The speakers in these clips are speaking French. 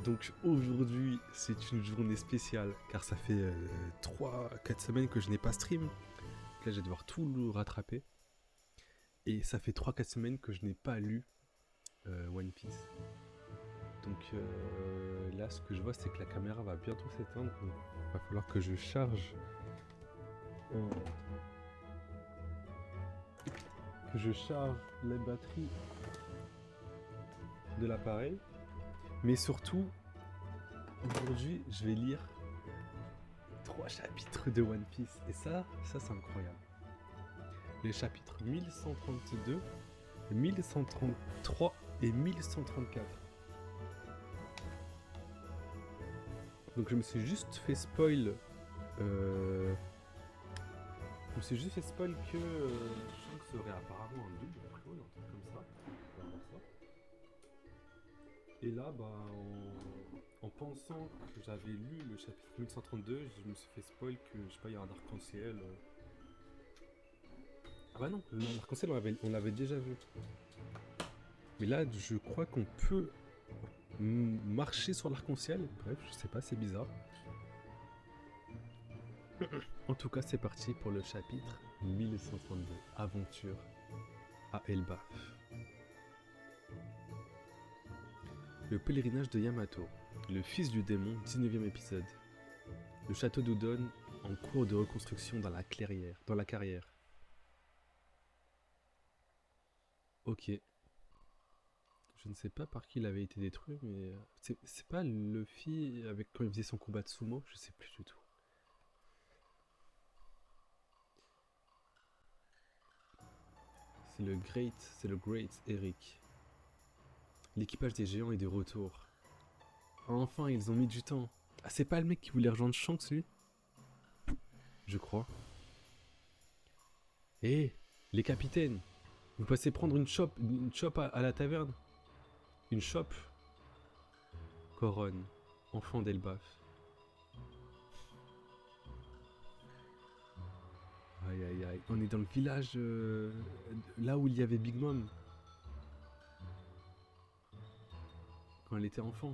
Donc aujourd'hui, c'est une journée spéciale, car ça fait 3-4 semaines que je n'ai pas stream. Là, je vais devoir tout le rattraper. Et ça fait 3-4 semaines que je n'ai pas lu One Piece. Donc là, ce que je vois, c'est que la caméra va bientôt s'éteindre. Donc il va falloir que je charge... que je charge les batteries de l'appareil. Mais surtout, aujourd'hui, je vais lire 3 chapitres de One Piece. Et ça c'est incroyable. Les chapitres 1132, 1133 et 1134. Donc je me suis juste fait spoil. Je me suis juste fait spoil que Shanks serait apparemment un double, a priori, un truc comme ça. On va voir ça. Et là, bah, en pensant que j'avais lu le chapitre 1132, je me suis fait spoil que, je sais pas, il y a un arc-en-ciel. Ah bah non, l'arc-en-ciel on l'avait déjà vu. Mais là, je crois qu'on peut marcher sur l'arc-en-ciel. Bref, je sais pas, c'est bizarre. En tout cas, c'est parti pour le chapitre 1132, Aventure à Elbaf. Le pèlerinage de Yamato, le fils du démon, 19e épisode. Le château d'Udon en cours de reconstruction dans la carrière. Ok. Je ne sais pas par qui il avait été détruit, mais c'est pas Luffy avec quand il faisait son combat de sumo, je sais plus du tout. C'est le Great Eric. L'équipage des géants est de retour. Enfin, ils ont mis du temps. Ah, c'est pas le mec qui voulait rejoindre Shanks, lui? Je crois. Hé, les capitaines, vous passez prendre une chope à la taverne. Une chope. Coronne, enfant d'Elbaf. Aïe aïe aïe, on est dans le village là où il y avait Big Mom. Quand elle était enfant.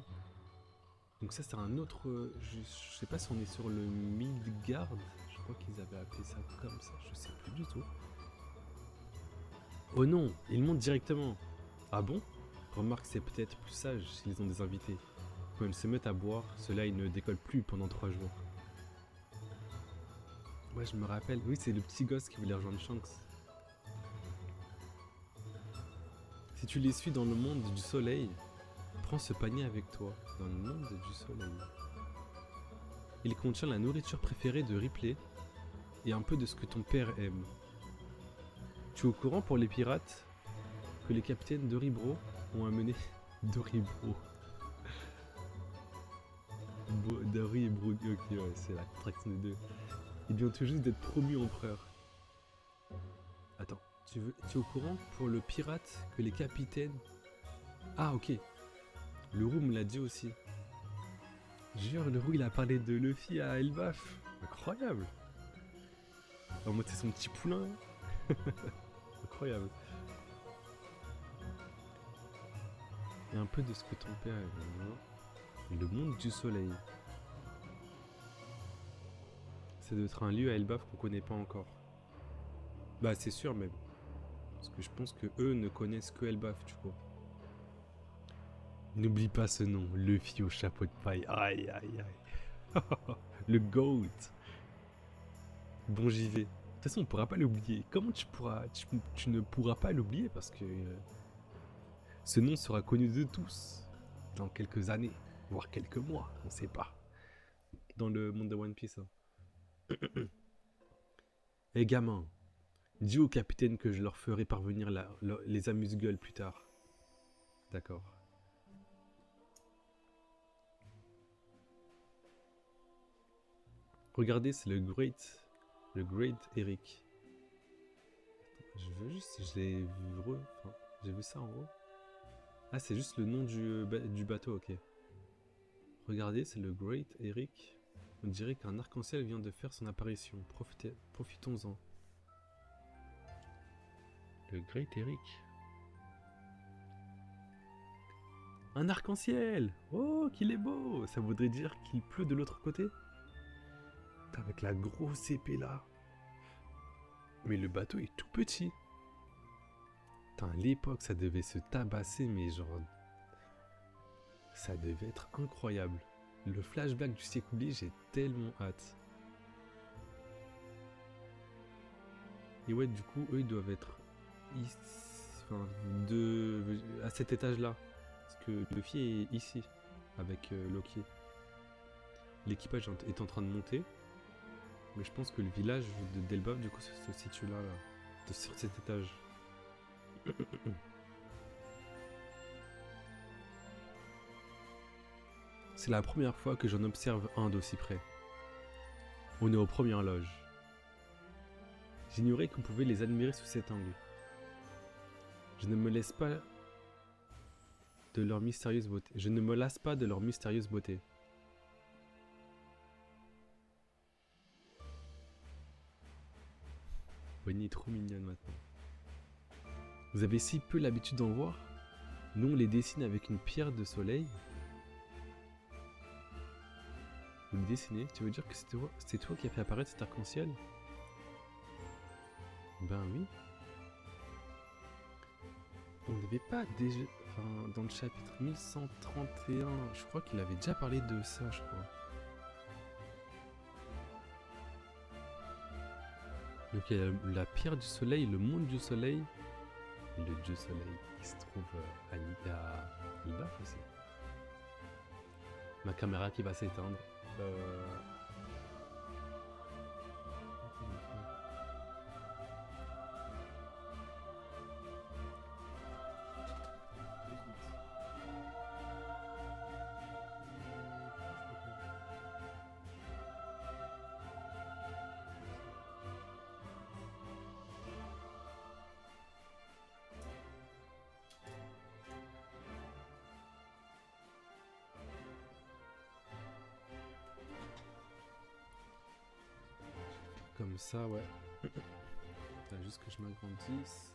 Donc ça c'est un autre... je sais pas si on est sur le Midgard. Je crois qu'ils avaient appelé ça comme ça, je sais plus du tout. Oh non, ils montent directement. Ah bon? Remarque, c'est peut-être plus sage s'ils ont des invités. Quand ils se mettent à boire, cela ils ne décollent plus pendant 3 jours. Ouais, je me rappelle. Oui, c'est le petit gosse qui voulait rejoindre Shanks. Si tu les suis dans le monde du soleil, prends ce panier avec toi. Dans le monde du soleil. Il contient la nourriture préférée de Ripley et un peu de ce que ton père aime. Tu es au courant pour les pirates que les capitaines Doribro ont amené... Doribro. Doribro, ok, ouais, c'est la contraction des deux. Ils viennent tout juste d'être promus empereurs. Attends, tu es au courant pour le pirate que les capitaines... Ah, ok. Le roux me l'a dit aussi. Jure, le roux il a parlé de Luffy à Elbaf. Incroyable. En mode c'est son petit poulain. Incroyable. Et un peu de ce que ton père aime. Le monde du soleil. Ça doit être un lieu à Elbaf qu'on connaît pas encore. Bah c'est sûr même. Parce que je pense que eux ne connaissent que Elbaf, tu vois. N'oublie pas ce nom, Luffy au chapeau de paille. Aïe aïe aïe. Le GOAT. Bon j'y vais. De toute façon on pourra pas l'oublier. Comment tu ne pourras pas l'oublier parce que ce nom sera connu de tous dans quelques années, voire quelques mois, on sait pas. Dans le monde de One Piece. Eh gamin, dis au capitaine que je leur ferai parvenir les amuse-gueules plus tard. D'accord. Regardez, c'est le Great Eric. J'ai vu ça en haut. Ah, c'est juste le nom du bateau, ok. Regardez, c'est le Great Eric. On dirait qu'un arc-en-ciel vient de faire son apparition. Profitons-en. Le Great Eric. Un arc-en-ciel! Oh, qu'il est beau! Ça voudrait dire qu'il pleut de l'autre côté? Putain, avec la grosse épée là. Mais le bateau est tout petit. Putain, à l'époque, ça devait se tabasser, mais genre... Ça devait être incroyable. Le flashback du siècle oublié, j'ai tellement hâte. Et ouais, du coup, eux, ils doivent être ici, enfin, à cet étage-là. Parce que Luffy est ici, avec Loki. L'équipage est en train de monter. Mais je pense que le village de Delbaf, du coup, se situe là, sur cet étage. C'est la première fois que j'en observe un d'aussi près. On est aux premières loges. J'ignorais qu'on pouvait les admirer sous cet angle. Je ne me laisse pas de leur mystérieuse beauté. Je ne me lasse pas de leur mystérieuse beauté. Bonnie est trop mignonne maintenant. Vous avez si peu l'habitude d'en voir? Nous on les dessine avec une pierre de soleil. Vous les dessinez? Tu veux dire que c'est toi qui as fait apparaître cet arc-en-ciel? Ben oui. On n'avait pas déjà... Enfin, dans le chapitre 1131, je crois qu'il avait déjà parlé de ça, je crois. Donc il y a la pierre du soleil, le monde du soleil, et le dieu soleil qui se trouve à Elbaf aussi. Ma caméra qui va s'éteindre. Comme ça, ouais. T'as juste que je m'agrandisse.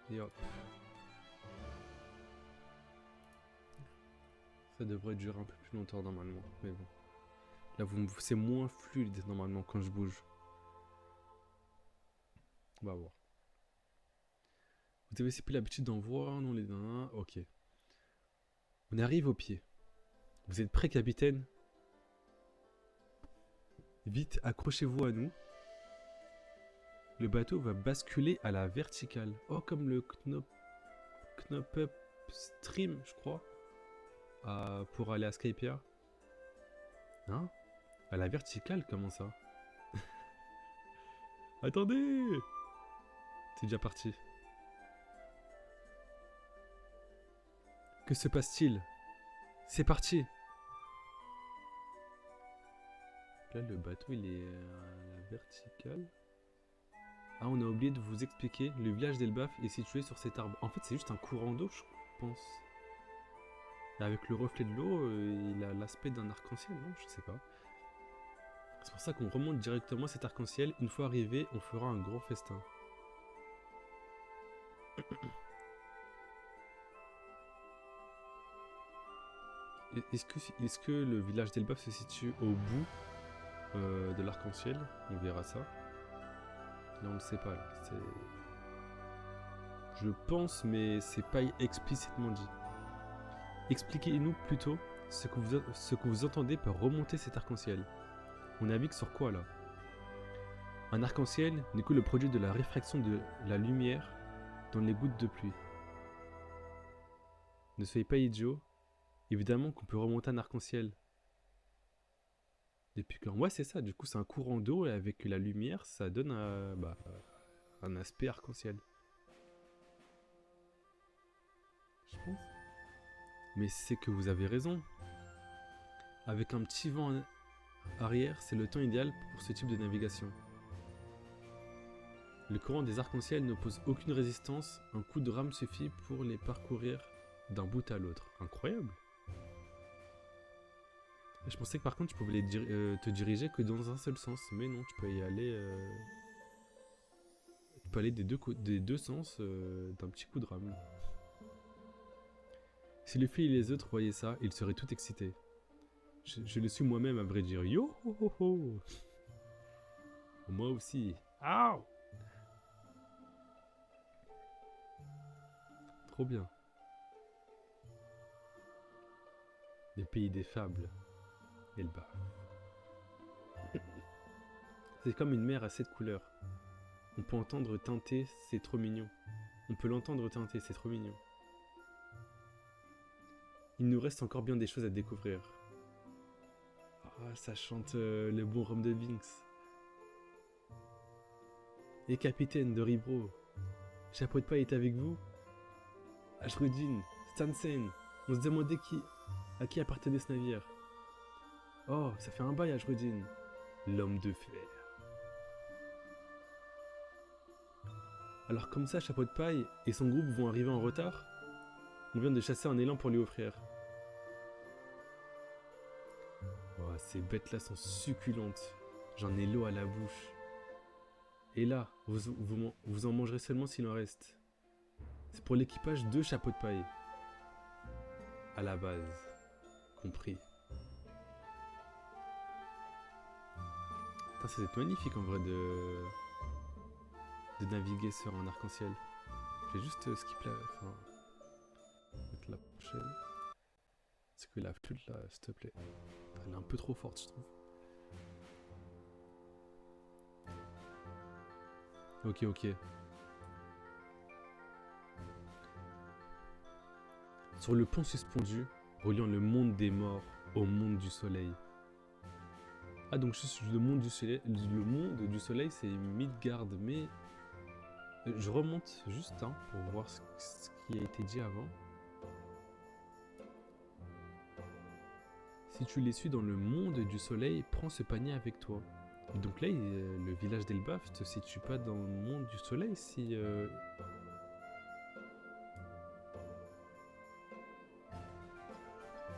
Et hop. Ça devrait durer un peu plus longtemps normalement, mais bon. Là, c'est moins fluide normalement quand je bouge. On va voir. Vous avez aussi plus l'habitude d'en voir, non les nains. Ok. On arrive au pied. Vous êtes prêts, capitaine? Vite, accrochez-vous à nous. Le bateau va basculer à la verticale. Oh, comme le Knop Up Stream, je crois. Pour aller à Skypiea. Hein? À la verticale, comment ça? Attendez! C'est déjà parti. Que se passe-t-il? C'est parti! Là, le bateau, il est à la verticale. Ah, on a oublié de vous expliquer. Le village d'Elbaf est situé sur cet arbre. En fait, c'est juste un courant d'eau, je pense. Et avec le reflet de l'eau, il a l'aspect d'un arc-en-ciel, non? Je sais pas. C'est pour ça qu'on remonte directement cet arc-en-ciel. Une fois arrivé, on fera un gros festin. Est-ce que le village d'Elbaf se situe au bout de l'arc-en-ciel? On verra ça. Là, on ne sait pas. Je pense, mais c'est pas explicitement dit. Expliquez-nous plutôt ce que vous entendez par remonter cet arc-en-ciel. On navigue sur quoi là? Un arc-en-ciel n'est que le produit de la réfraction de la lumière dans les gouttes de pluie. Ne soyez pas idiots. Évidemment qu'on peut remonter un arc-en-ciel. Depuis quand? Ouais, c'est ça. Du coup, c'est un courant d'eau et avec la lumière, ça donne un aspect arc-en-ciel. Je pense. Mais c'est que vous avez raison. Avec un petit vent arrière, c'est le temps idéal pour ce type de navigation. Le courant des arcs-en-ciel n'oppose aucune résistance, un coup de rame suffit pour les parcourir d'un bout à l'autre. Incroyable! Je pensais que par contre tu pouvais te diriger que dans un seul sens, mais non, tu peux y aller... Tu peux aller des deux sens d'un petit coup de rame. Si Luffy et les autres voyaient ça, ils seraient tout excités. Je le suis moi-même à vrai dire. Yo ho ho ho. Moi aussi. Aouh. Trop bien. Les pays des fables. Et le bas. C'est comme une mer à 7 couleurs. On peut entendre teinter, c'est trop mignon. On peut l'entendre teinter, c'est trop mignon. Il nous reste encore bien des choses à découvrir. Ah, ça chante le bon rhum de Binks. Et capitaine de Ribro, Chapeau de paille est avec vous? Ashrudin, Stansen, on se demandait à qui appartenait ce navire. Oh, ça fait un bail Ashrudin, l'homme de fer. Alors comme ça, Chapeau de paille et son groupe vont arriver en retard? On vient de chasser un élan pour lui offrir. Oh, ces bêtes-là sont succulentes. J'en ai l'eau à la bouche. Et là, vous en mangerez seulement s'il en reste. C'est pour l'équipage de Chapeau de paille. À la base. Compris. Putain, c'est magnifique en vrai de naviguer sur un arc-en-ciel. Je vais juste skip la... Enfin... mettre la prochaine. Parce que la flûte là, s'il te plaît. Elle est un peu trop forte, je trouve. Ok. Sur le pont suspendu, reliant le monde des morts au monde du soleil. Ah donc le monde du soleil c'est Midgard, mais je remonte juste pour voir ce qui a été dit avant. Si tu les suis dans le monde du soleil, prends ce panier avec toi. Donc là, le village d'Elbaf se situe pas dans le monde du soleil si...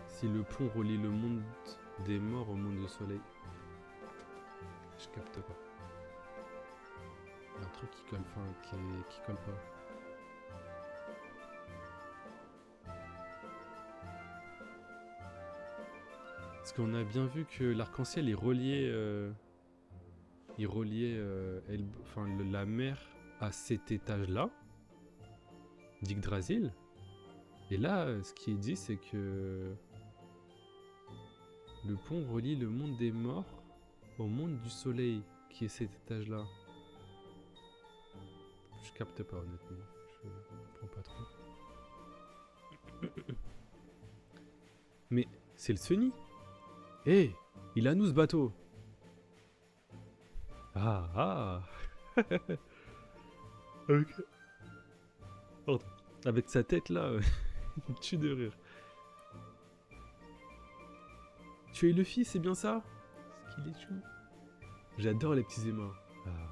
Si le pont relie le monde des morts au monde du soleil. Je capte pas. Il y a un truc qui colle, qui colle pas. Parce qu'on a bien vu que l'arc-en-ciel est relié... la mer à cet étage-là, d'Yggdrasil. Et là, ce qui est dit, c'est que le pont relie le monde des morts au monde du soleil, qui est cet étage-là. Je capte pas, honnêtement. Je comprends pas trop. Mais c'est le Sunny. Hé, il a nous ce bateau. Ah. Ok. Pardon. Avec sa tête là, il me tue de rire. Tu es Luffy, c'est bien ça? Est-ce qu'il est chou? J'adore les petits émaux. Ah.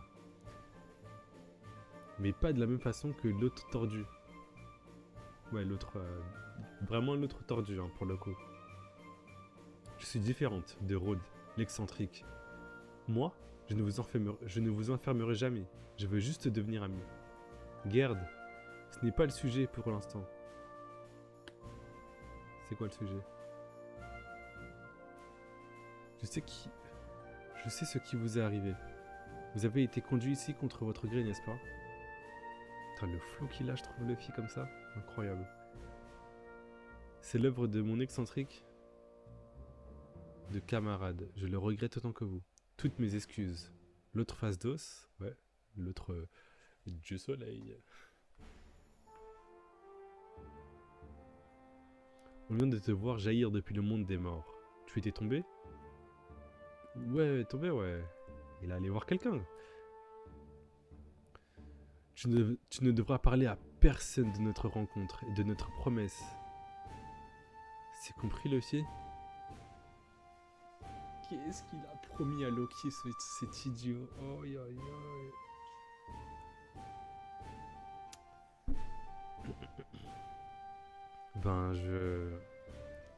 Mais pas de la même façon que l'autre tordu. Ouais, l'autre... vraiment l'autre tordu, pour le coup. Je suis différente de Rhodes, l'excentrique. Moi, je ne vous enfermerai jamais. Je veux juste devenir ami. Gerd, ce n'est pas le sujet pour l'instant. C'est quoi le sujet? Je sais ce qui vous est arrivé. Vous avez été conduit ici contre votre gré, n'est-ce pas? Putain, le flow qu'il a, je trouve Luffy comme ça. Incroyable. C'est l'œuvre de mon excentrique de camarade. Je le regrette autant que vous. Toutes mes excuses. L'autre face d'os, ouais. L'autre du soleil. On vient de te voir jaillir depuis le monde des morts. Tu étais tombé? Ouais, tombé, ouais. Il est allé voir quelqu'un. Tu ne devras parler à personne de notre rencontre et de notre promesse. C'est compris, Luffy? Qu'est-ce qu'il a promis à Loki, cet idiot? Oh, aïe, aïe.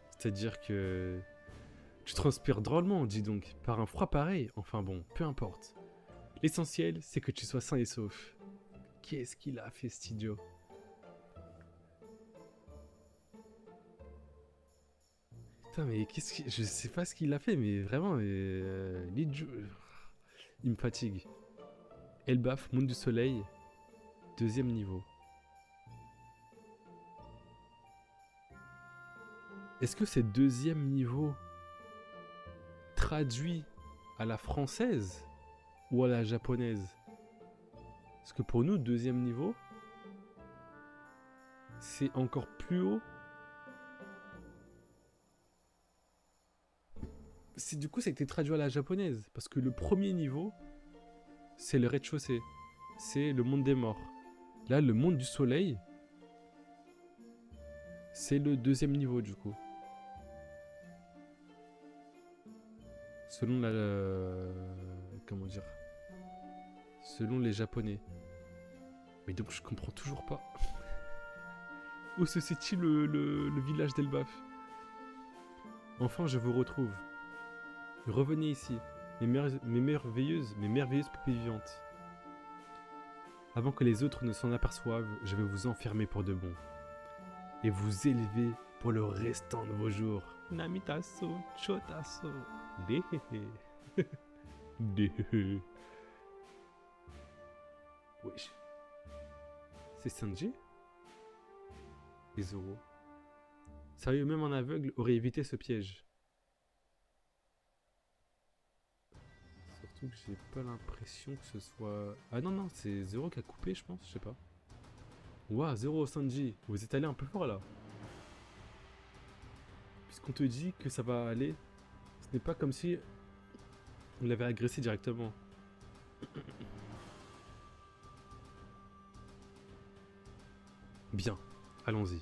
C'est-à-dire que... Tu transpires drôlement, dis donc, par un froid pareil. Enfin bon, peu importe. L'essentiel, c'est que tu sois sain et sauf. Qu'est-ce qu'il a fait, cet idiot? Putain, mais qu'est-ce qu'il... Je sais pas ce qu'il a fait, mais vraiment, il me fatigue. Elbaf, Monde du Soleil, deuxième niveau. Est-ce que c'est deuxième niveau traduit à la française ou à la japonaise? Parce que pour nous, deuxième niveau, c'est encore plus haut. Du coup, ça a été traduit à la japonaise. Parce que le premier niveau, c'est le rez-de-chaussée. C'est le monde des morts. Là, le monde du soleil, c'est le deuxième niveau du coup. Selon comment dire? Selon les japonais. Mais donc je comprends toujours pas. Où se situe le village d'Elbaf? Enfin, je vous retrouve. Revenez ici, mes merveilleuses poupées vivantes. Avant que les autres ne s'en aperçoivent, je vais vous enfermer pour de bon. Et vous élever pour le restant de vos jours. Namitaso, chotaso, dehehe. Dehehe. Wesh. C'est Sanji? Et Zoro. Sérieux, même un aveugle aurait évité ce piège. Surtout que j'ai pas l'impression que ce soit... Ah non, non, c'est Zoro qui a coupé, je pense, je sais pas. Ouah, Zoro Sanji, vous êtes allé un peu fort là. Puisqu'on te dit que ça va aller, ce n'est pas comme si on l'avait agressé directement. Bien, allons-y.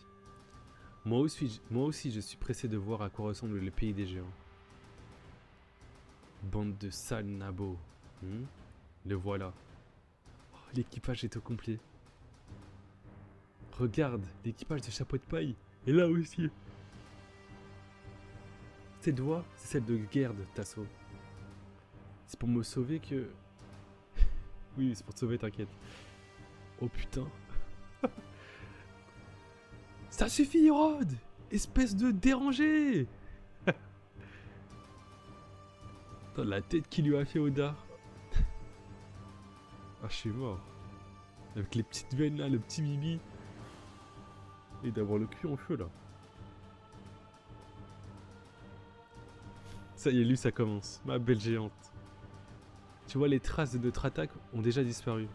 Moi aussi, je suis pressé de voir à quoi ressemble le pays des géants. Bande de sales nabots. Le voilà. Oh, l'équipage est au complet. Regarde, l'équipage de chapeau de paille est là aussi. Cette voix, c'est celle de Gerd, Tasso. C'est pour me sauver que... Oui, c'est pour te sauver, t'inquiète. Oh putain. Ça suffit, Rod! Espèce de dérangé! Attends, la tête qu'il lui a fait Oda. Ah, je suis mort. Avec les petites veines là, le petit bibi. Et d'avoir le cul en feu là. Ça y est, lui, ça commence. Ma belle géante. Tu vois, les traces de notre attaque ont déjà disparu.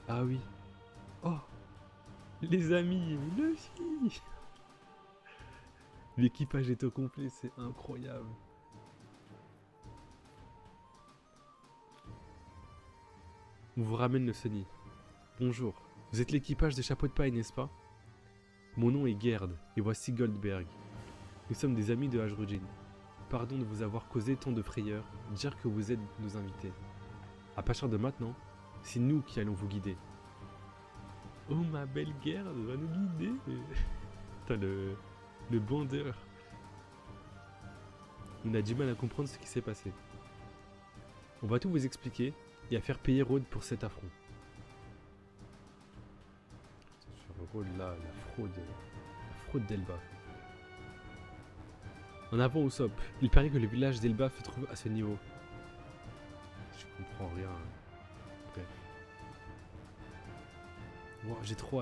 Ah oui. Oh! Les amis, Luffy! L'équipage est au complet, c'est incroyable. On vous ramène le Sunny. Bonjour, vous êtes l'équipage des chapeaux de paille, n'est-ce pas? Mon nom est Gerd, et voici Goldberg. Nous sommes des amis de Hajrujin. Pardon de vous avoir causé tant de frayeur, dire que vous êtes nos invités. À partir de maintenant, c'est nous qui allons vous guider. Oh ma belle Gerd va nous guider. Putain le bandeur. On a du mal à comprendre ce qui s'est passé. On va tout vous expliquer et à faire payer Rhodes pour cet affront. Sur Rhodes là, la fraude d'Elba. En avant Usopp, il paraît que le village d'Elba se trouve à ce niveau. Je comprends rien. Bref. Wow, j'ai trop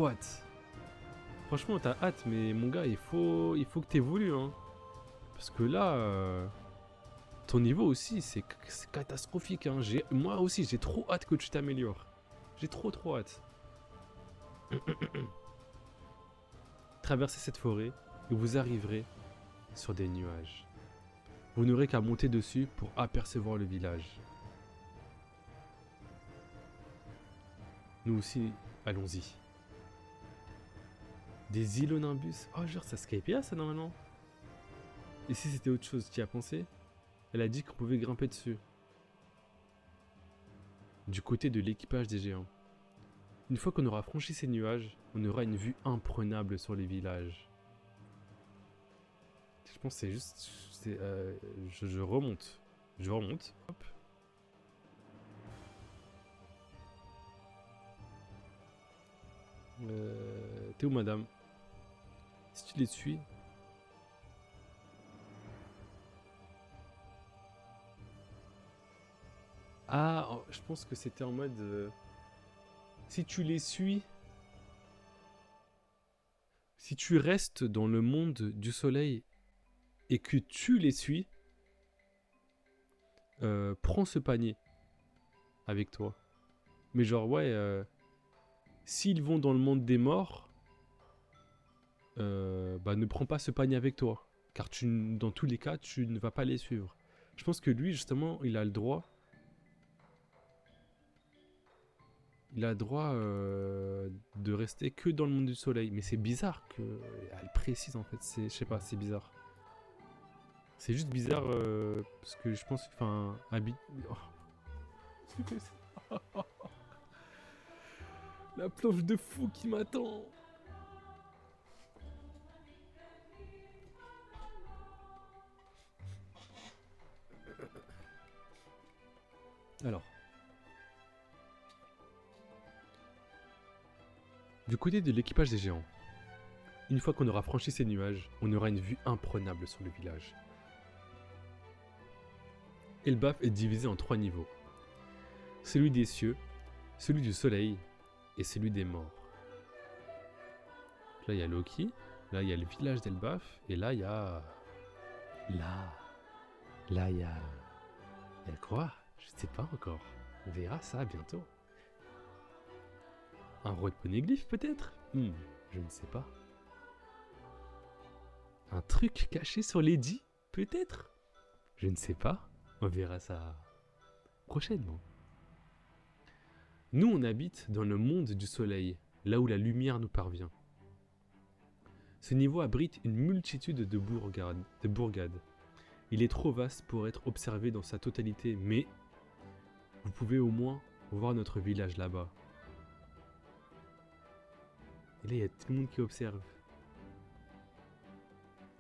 hâte. Franchement, t'as hâte, mais mon gars, il faut que t'évolues, hein. Parce que là, ton niveau aussi, c'est catastrophique, hein. Moi aussi, j'ai trop hâte que tu t'améliores. J'ai trop hâte. Traversez cette forêt et vous arriverez sur des nuages. Vous n'aurez qu'à monter dessus pour apercevoir le village. Nous aussi, allons-y. Des îlots Nimbus. Oh, genre, ça Skypia, ça, normalement. Et si c'était autre chose, tu y as pensé? Elle a dit qu'on pouvait grimper dessus. Du côté de l'équipage des géants. Une fois qu'on aura franchi ces nuages, on aura une vue imprenable sur les villages. Je pense que c'est juste... je remonte. Je remonte. Hop. T'es où, madame? Si tu les suis... Ah, je pense que c'était en mode... si tu les suis... Si tu restes dans le monde du soleil et que tu les suis, prends ce panier avec toi. Mais genre, ouais, s'ils vont dans le monde des morts, bah ne prends pas ce panier avec toi. Car dans tous les cas, tu ne vas pas les suivre. Je pense que lui, justement, il a le droit... Il a le droit de rester que dans le monde du soleil. Mais c'est bizarre qu'elle précise, en fait. Je sais pas, c'est bizarre. C'est juste bizarre parce que je pense... Enfin, oh. La planche de fou qui m'attend. Alors. Du côté de l'équipage des géants, une fois qu'on aura franchi ces nuages, on aura une vue imprenable sur le village. Elbaf est divisé en 3 niveaux. Celui des cieux, celui du soleil et celui des morts. Là, il y a Loki, là, il y a le village d'Elbaf, et là, il y a... Là, il y a... Il y a quoi? Je sais pas encore. On verra ça bientôt. Un roi de poneglyphe peut-être? Je ne sais pas. Un truc caché sur Lady? Peut-être? Je ne sais pas. On verra ça prochainement. Nous, on habite dans le monde du soleil, là où la lumière nous parvient. Ce niveau abrite une multitude de bourgades. Il est trop vaste pour être observé dans sa totalité, mais vous pouvez au moins voir notre village là-bas. Et là, il y a tout le monde qui observe.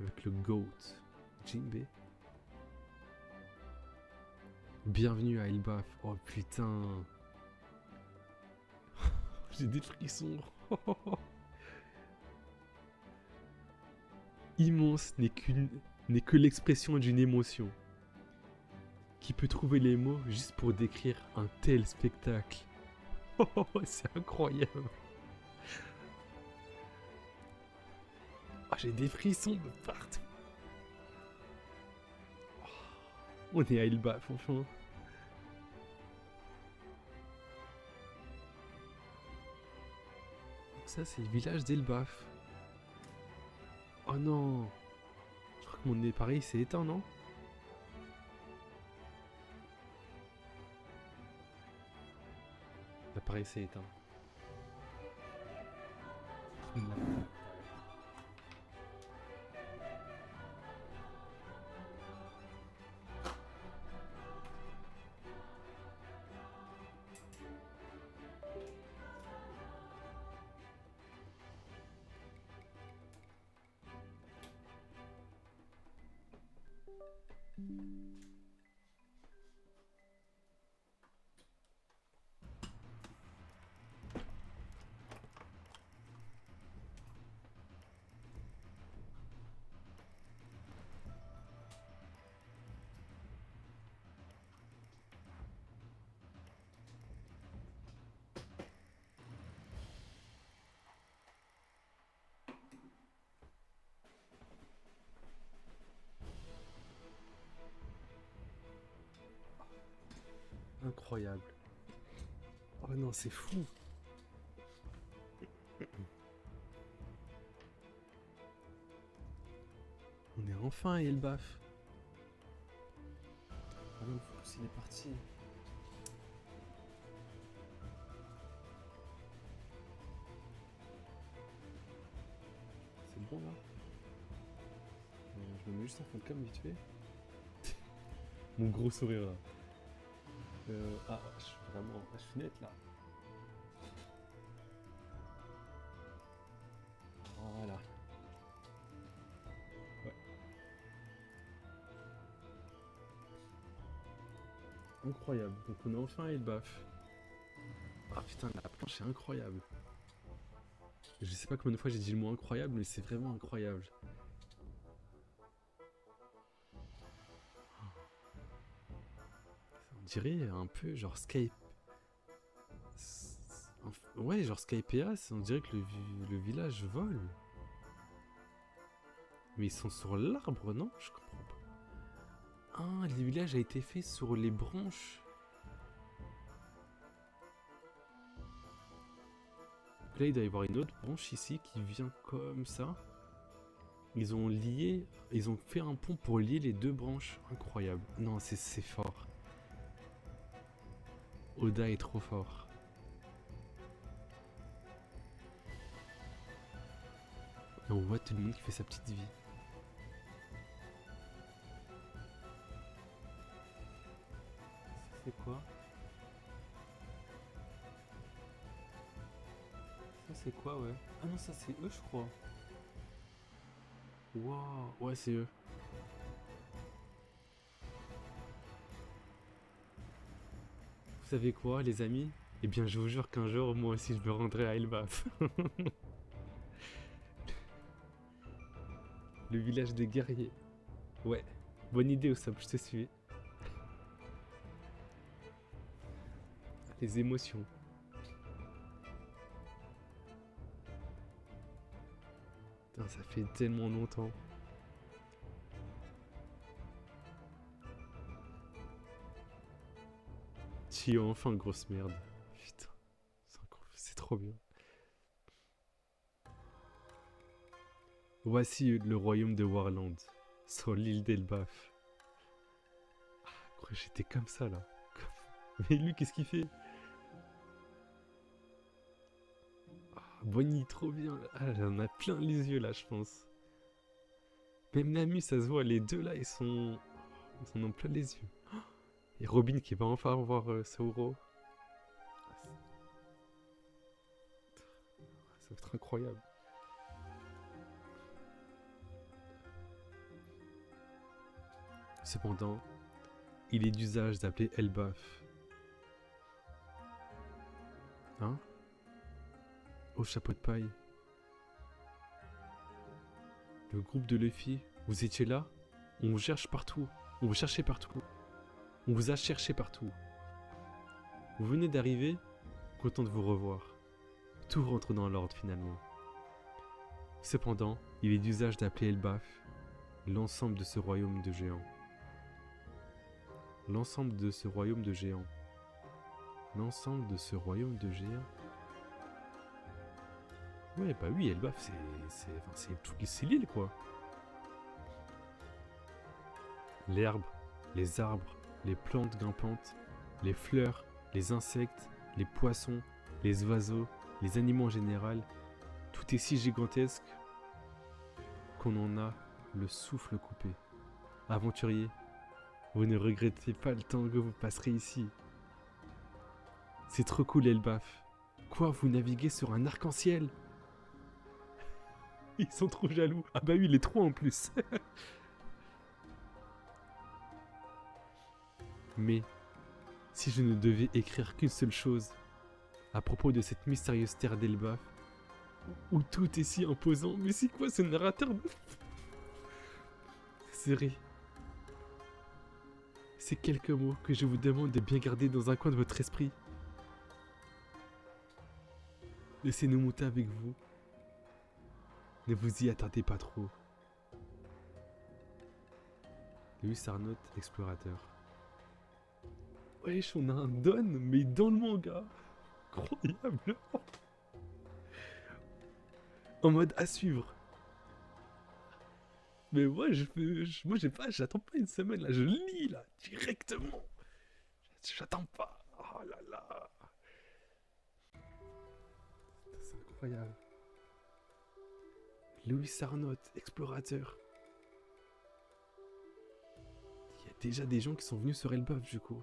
Avec le GOAT, Jinbei. Bienvenue à Elbaf. Oh putain. J'ai des frissons. Immense n'est que l'expression d'une émotion. Qui peut trouver les mots juste pour décrire un tel spectacle? C'est incroyable. Oh, j'ai des frissons de partout. On est à Elbaf, enfin. Ça, c'est le village d'Elbaf. Oh non. Je crois que mon appareil s'est éteint, non? L'appareil s'est éteint. Incroyable. Oh non, c'est fou. On est enfin à Elbaf. Ah non, faut qu'il est parti. C'est bon là? Je me mets juste en fond de cam vite fait. Mon gros sourire là. Je suis vraiment... Je suis net là. Voilà. Ouais. Incroyable. Donc on est enfin à Elbaf. Ah putain, la planche est incroyable. Je sais pas combien de fois j'ai dit le mot incroyable, mais c'est vraiment incroyable. On dirait un peu genre Skype. Ouais, genre Skypea, on dirait que le village vole. Mais ils sont sur l'arbre, non? Je comprends pas. Ah, le village a été fait sur les branches. Là, il doit y avoir une autre branche ici qui vient comme ça. Ils ont fait un pont pour lier les deux branches. Incroyable. Non, c'est fort. Oda est trop fort. Et on voit tout le monde qui fait sa petite vie. Ça c'est quoi? Ça c'est quoi, ouais? Ah non, ça c'est eux, je crois. Waouh, ouais, c'est eux. Vous savez quoi, les amis? Eh bien, je vous jure qu'un jour, moi aussi, je me rendrai à Elbaf. Le village des guerriers. Ouais, bonne idée, Oussab, je te suis. Les émotions. Putain, ça fait tellement longtemps. Tu es enfin, grosse merde. Putain, c'est trop bien. Voici le royaume de Warland, sur l'île d'Elbaf. Ah, j'étais comme ça là. Mais lui, qu'est-ce qu'il fait? Ah, Bonnie, trop bien. Ah, j'en ai plein les yeux là, je pense. Même Nami, ça se voit, les deux là, ils en ont plein les yeux. Et Robin qui va enfin voir Sauro. Ça va être incroyable. Cependant, il est d'usage d'appeler Elbaf. Hein? Au chapeau de paille. Le groupe de Luffy, vous étiez là? On vous cherche partout. On vous cherchait partout. On vous a cherché partout. Vous venez d'arriver, content de vous revoir. Tout rentre dans l'ordre finalement. Cependant, il est d'usage d'appeler Elbaf l'ensemble de ce royaume de géants. L'ensemble de ce royaume de géants. L'ensemble de ce royaume de géants. Ouais, bah oui, Elbaf, c'est l'île, quoi. L'herbe, les arbres, les plantes grimpantes, les fleurs, les insectes, les poissons, les oiseaux, les animaux en général, tout est si gigantesque qu'on en a le souffle coupé. Aventurier, vous ne regrettez pas le temps que vous passerez ici. C'est trop cool, Elbaf. Quoi, vous naviguez sur un arc-en-ciel? Ils sont trop jaloux. Ah bah oui, les trois en plus. Mais, si je ne devais écrire qu'une seule chose à propos de cette mystérieuse terre d'Elbaf, où tout est si imposant, mais c'est quoi ce narrateur de... Serait ces quelques mots que je vous demande de bien garder dans un coin de votre esprit. Laissez-nous monter avec vous. Ne vous y attardez pas trop. Lewis Arnott, explorateur. Wesh, on a un Don, mais dans le manga. Incroyable. En mode à suivre. Mais moi, moi j'attends pas une semaine là, je lis là, directement. J'attends pas. Oh là là. C'est incroyable. Lewis Arnott, explorateur. Il y a déjà des gens qui sont venus sur Elbaf du coup.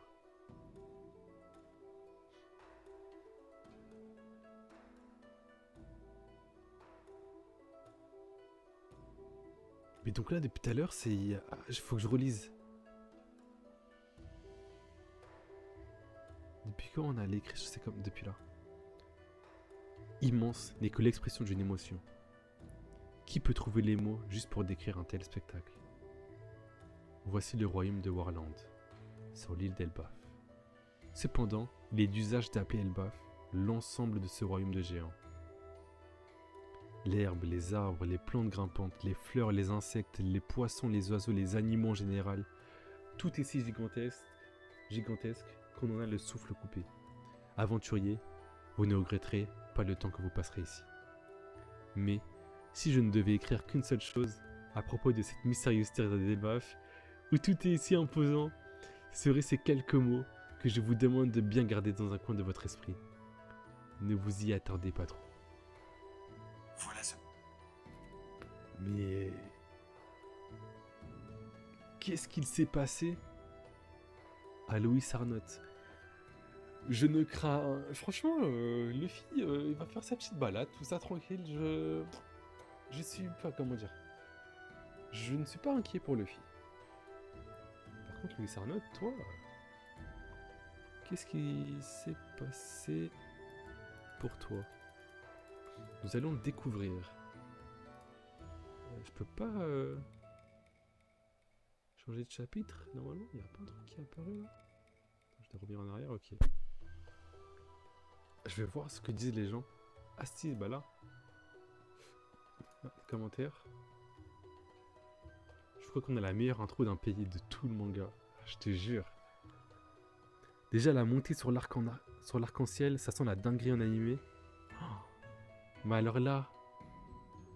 Mais donc là, depuis tout à l'heure, c'est... Ah, faut que je relise. Depuis quand on a l'écrit, je sais comme... Depuis là. immense n'est que l'expression d'une émotion. Qui peut trouver les mots juste pour décrire un tel spectacle? Voici le royaume de Warland, sur l'île d'Elbaf. Cependant, il est d'usage d'appeler Elbaf l'ensemble de ce royaume de géants. L'herbe, les arbres, les plantes grimpantes, les fleurs, les insectes, les poissons, les oiseaux, les animaux en général, tout est si gigantesque qu'on en a le souffle coupé. Aventurier, vous ne regretterez pas le temps que vous passerez ici. Mais, si je ne devais écrire qu'une seule chose à propos de cette mystérieuse terre d'Elbaf, où tout est si imposant, seraient ces quelques mots que je vous demande de bien garder dans un coin de votre esprit. Ne vous y attardez pas trop. Voilà ce... Mais... qu'est-ce qu'il s'est passé à Louis Arnott? Je ne crains... Franchement, Luffy, il va faire sa petite balade, tout ça tranquille, je suis pas... comment dire? Je ne suis pas inquiet pour Luffy. Par contre, Louis Arnott, toi... qu'est-ce qui s'est passé pour toi? Nous allons le découvrir. Je peux pas changer de chapitre. Normalement, il n'y a pas un truc qui est apparu là. Je dois revenir en arrière, ok. Je vais voir ce que disent les gens. Ah si, bah là. Ah, commentaires. Je crois qu'on a la meilleure intro d'un pays de tout le manga. Je te jure. Déjà la montée sur l'arc-en-ciel, ça sent la dinguerie en animé. Mais alors là,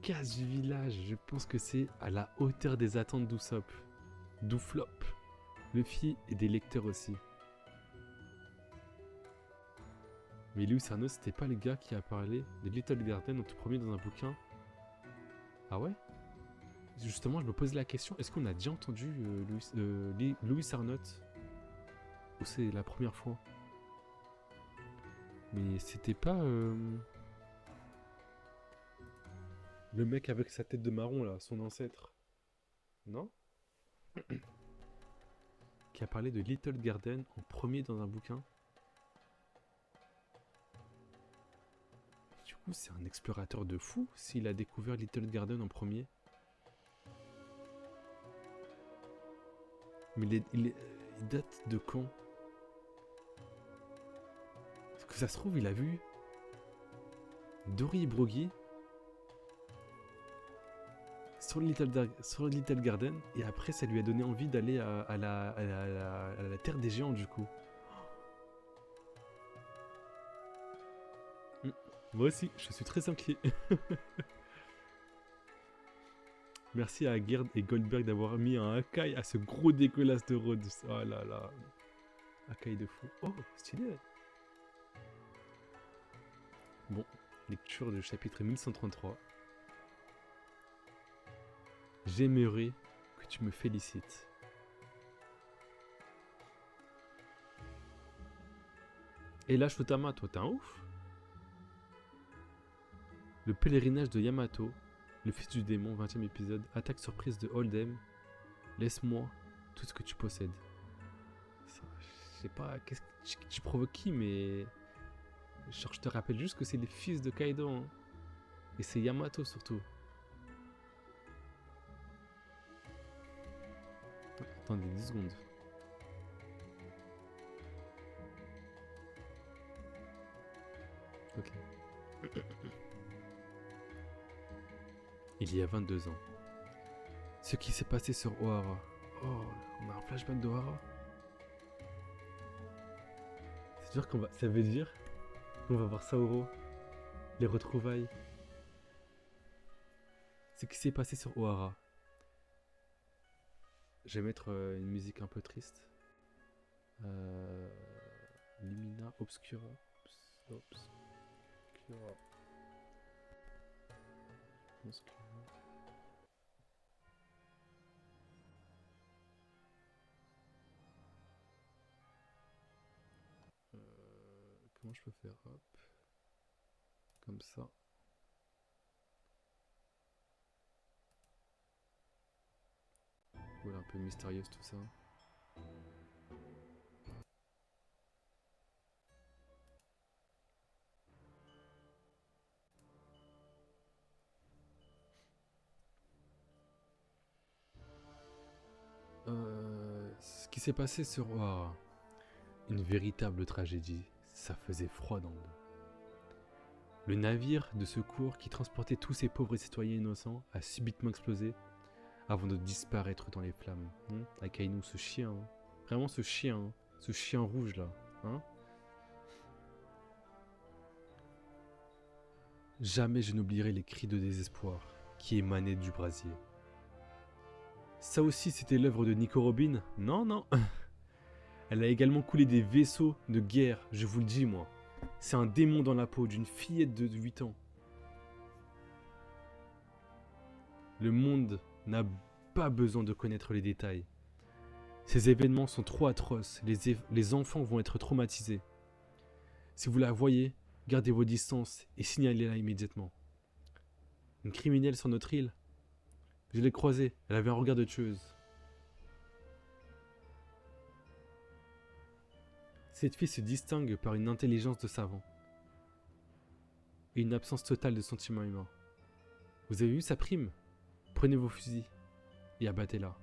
casse du village, je pense que c'est à la hauteur des attentes d'Usopp, d'Uflop, Luffy et des lecteurs aussi. Mais Lewis Arnaud, c'était pas le gars qui a parlé de Little Garden en tout premier dans un bouquin? Ah ouais? Justement, je me posais la question, est-ce qu'on a déjà entendu Louis Arnott? Ou c'est la première fois? Mais c'était pas... le mec avec sa tête de marron là, son ancêtre. Non? Qui a parlé de Little Garden en premier dans un bouquin. Du coup, c'est un explorateur de fou s'il a découvert Little Garden en premier. Mais il date de quand? Parce que ça se trouve, il a vu Dory et Broggy sur Little Garden, et après ça lui a donné envie d'aller à la Terre des Géants du coup. Moi aussi, je suis très inquiet. Merci à Gerd et Goldberg d'avoir mis un Akai à ce gros dégueulasse de Rhodes. Oh là là. Akai de fou. Oh, stylé. Bon, lecture du chapitre 1133. J'aimerais que tu me félicites. Et là, Shotama, toi, t'es un ouf. Le pèlerinage de Yamato, le fils du démon, 20e épisode, attaque surprise de Hold'em. Laisse-moi tout ce que tu possèdes. Je sais pas, qu'est-ce que tu provoques qui, mais... Genre, je te rappelle juste que c'est les fils de Kaido. Hein. Et c'est Yamato surtout. Attendez 10 secondes. Ok. Il y a 22 ans. Ce qui s'est passé sur Ohara. Oh, on a un flashback d'Ohara. Ça veut dire qu'on va voir Saoro. Les retrouvailles. Ce qui s'est passé sur Ohara. Je vais mettre une musique un peu triste. Lumina Obscura. Obscura. Comment je peux faire? Hop. Comme ça. Voilà, un peu mystérieuse tout ça. qui s'est passé sur... Oh, une véritable tragédie. Ça faisait froid dans le dos. Le navire de secours qui transportait tous ces pauvres citoyens innocents a subitement explosé avant de disparaître dans les flammes. Akainu, ce chien, hein. Vraiment ce chien rouge là. Hein. Jamais je n'oublierai les cris de désespoir qui émanaient du brasier. Ça aussi c'était l'œuvre de Nico Robin? Non, non. Elle a également coulé des vaisseaux de guerre, je vous le dis moi. C'est un démon dans la peau d'une fillette de 8 ans. Le monde n'a pas besoin de connaître les détails. Ces événements sont trop atroces, les enfants vont être traumatisés. Si vous la voyez, gardez vos distances et signalez-la immédiatement. Une criminelle sur notre île? Je l'ai croisée, elle avait un regard de tueuse. Cette fille se distingue par une intelligence de savant et une absence totale de sentiments humains. Vous avez vu sa prime? Prenez vos fusils et abattez-la.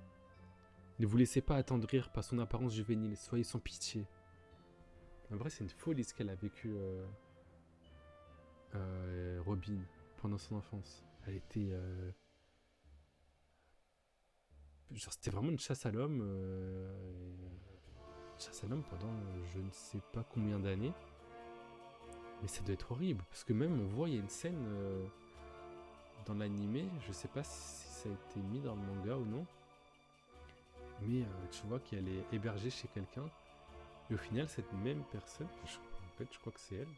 Ne vous laissez pas attendrir par son apparence juvénile, soyez sans pitié. En vrai, c'est une folie ce qu'elle a vécu, Robin, pendant son enfance. Elle était... genre, c'était vraiment une chasse à l'homme. Chasse à l'homme pendant je ne sais pas combien d'années. Mais ça doit être horrible. Parce que même, on voit, il y a une scène dans l'animé. Je sais pas si ça a été mis dans le manga ou non. Mais tu vois qu'elle est hébergée chez quelqu'un. Et au final, cette même personne... en fait, je crois que c'est elle.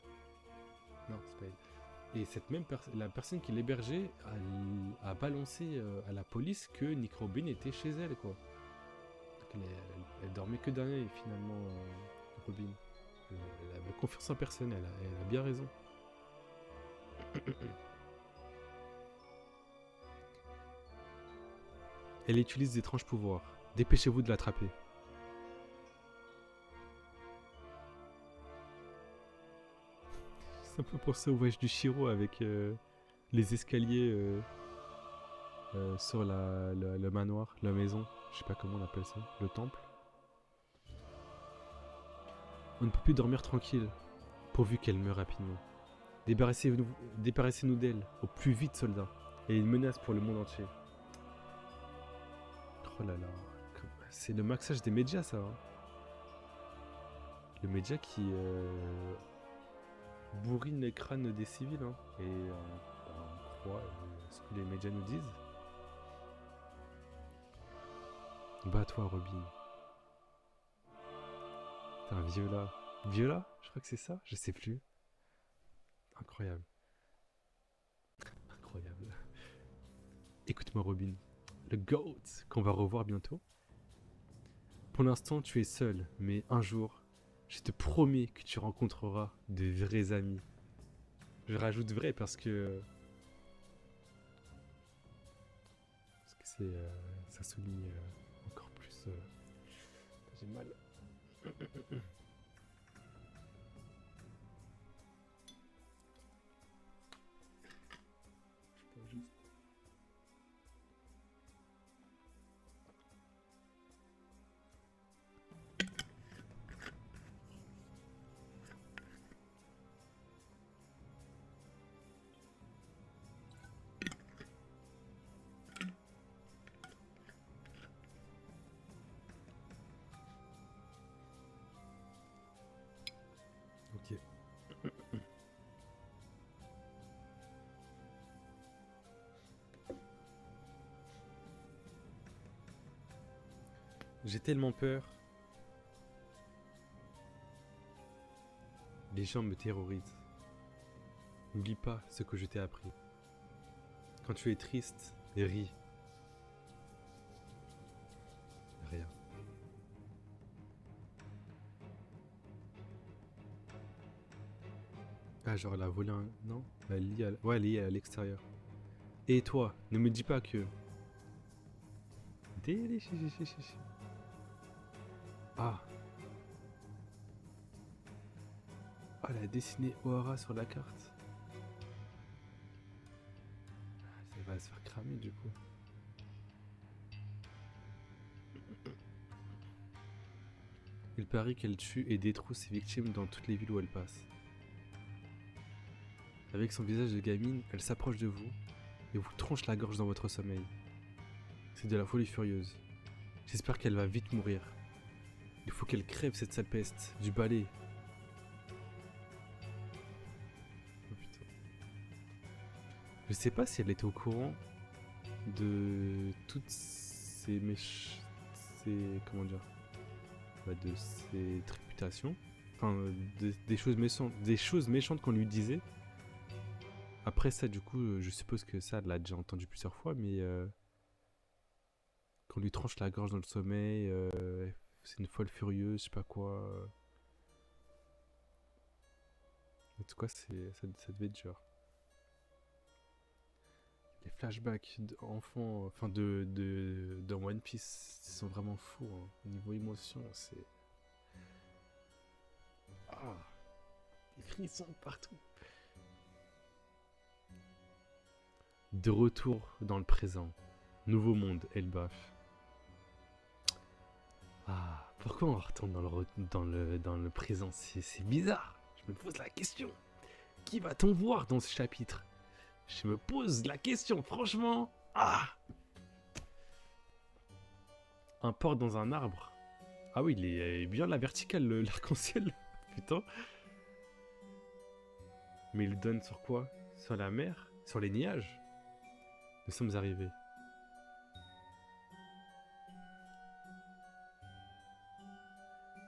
Non, c'est pas elle. Et cette même la personne qui l'hébergeait a balancé à la police que Nick Robin était chez elle, quoi. Donc elle dormait que d'un œil, finalement, Robin. Elle avait confiance en personne, elle a bien raison. Elle utilise d'étranges pouvoirs. Dépêchez-vous de l'attraper. Ça me fait penser au voyage du Shiro avec les escaliers sur le manoir, la maison. Je sais pas comment on appelle ça. Le temple. On ne peut plus dormir tranquille, pourvu qu'elle meure rapidement. Débarrassez-nous d'elle, au plus vite, soldats. Elle est une menace pour le monde entier. Oh là là. C'est le maxage des médias, ça. Hein. Le média qui bourrine les crânes des civils. Hein. Et on croit ce que les médias nous disent. Bats-toi, Robin. T'es un Viola. Viola? Je crois que c'est ça. Je sais plus. Incroyable. Incroyable. Écoute-moi, Robin. Le GOAT qu'on va revoir bientôt. Pour l'instant, tu es seul, mais un jour, je te promets que tu rencontreras de vrais amis. Je rajoute vrai parce que c'est ça souligne encore plus. J'ai mal. Ok. J'ai tellement peur. Les gens me terrorisent. N'oublie pas ce que je t'ai appris. Quand tu es triste, ris. Rien. Ah, genre elle a volé un... Non, ouais, elle est à l'extérieur. Et toi, ne me dis pas que... Ah. Ah, elle a dessiné Ohara sur la carte. Ça va se faire cramer du coup. Il paraît qu'elle tue et détruit ses victimes dans toutes les villes où elle passe. Avec son visage de gamine, elle s'approche de vous et vous tranche la gorge dans votre sommeil. C'est de la folie furieuse. J'espère qu'elle va vite mourir. Il faut qu'elle crève cette sale peste, du balai. Oh putain. Je sais pas si elle était au courant de toutes ces comment dire, de ses tributations, enfin des choses méchantes qu'on lui disait. Après ça, du coup, je suppose que ça, elle l'a déjà entendu plusieurs fois, mais qu'on lui tranche la gorge dans le sommeil, c'est une folle furieuse, je sais pas quoi. En tout cas, ça devait être dur. Les flashbacks d'enfants, enfin dans One Piece, ils sont vraiment fous. Hein. Au niveau émotion, c'est... Ah, les frissons partout. De retour dans le présent. Nouveau monde, Elbaf. Ah, pourquoi on retourne dans le présent? C'est bizarre. Je me pose la question. Qui va-t-on voir dans ce chapitre? Je me pose la question, franchement. Ah! Un porc dans un arbre. Ah oui, il est bien la verticale, l'arc-en-ciel. Putain. Mais il donne sur quoi? Sur la mer? Sur les nuages? Nous sommes arrivés.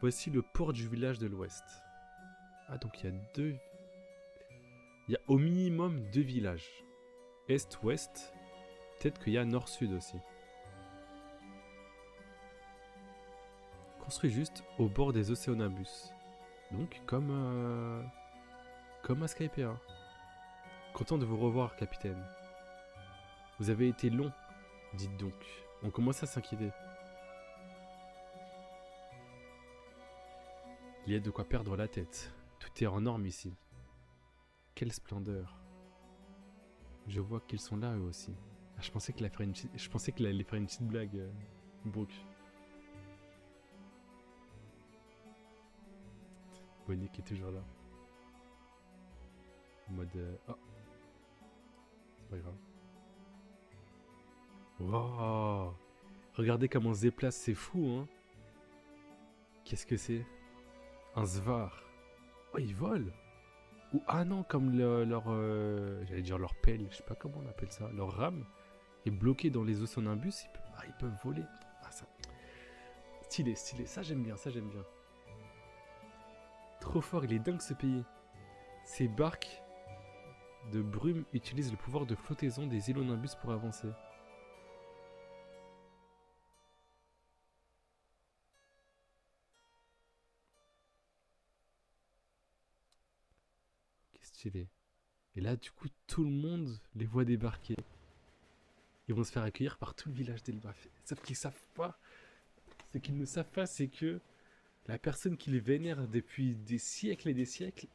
Voici le port du village de l'ouest. Ah, donc il y a deux... Il y a au minimum 2 villages. Est-ouest. Peut-être qu'il y a nord-sud aussi. Construit juste au bord des Océanabus. Donc comme à Skypiea. Content de vous revoir, capitaine. Vous avez été long, dites donc. On commence à s'inquiéter. Il y a de quoi perdre la tête. Tout est en norme ici. Quelle splendeur. Je vois qu'ils sont là eux aussi. Ah, je pensais qu'elle allait faire une petite blague, Brooke. Bonnie qui est toujours là. En mode... Oh. C'est pas grave. Wow. Regardez comment on se déplace, c'est fou, hein. Qu'est-ce que c'est? Un Svar. Oh, ils volent. Ou ah non, comme j'allais dire leur pelle, je sais pas comment on appelle ça, leur rame est bloquée dans les Océanabus, ils peuvent voler. Ah ça, stylé, ça j'aime bien, Trop fort, il est dingue ce pays. Ces barques de brume utilisent le pouvoir de flottaison des Océanabus pour avancer. Stylé. Et là, du coup, tout le monde les voit débarquer. Ils vont se faire accueillir par tout le village d'Elbaf. Sauf qu'ils savent pas. Ce qu'ils ne savent pas, c'est que la personne qui les vénère depuis des siècles et des siècles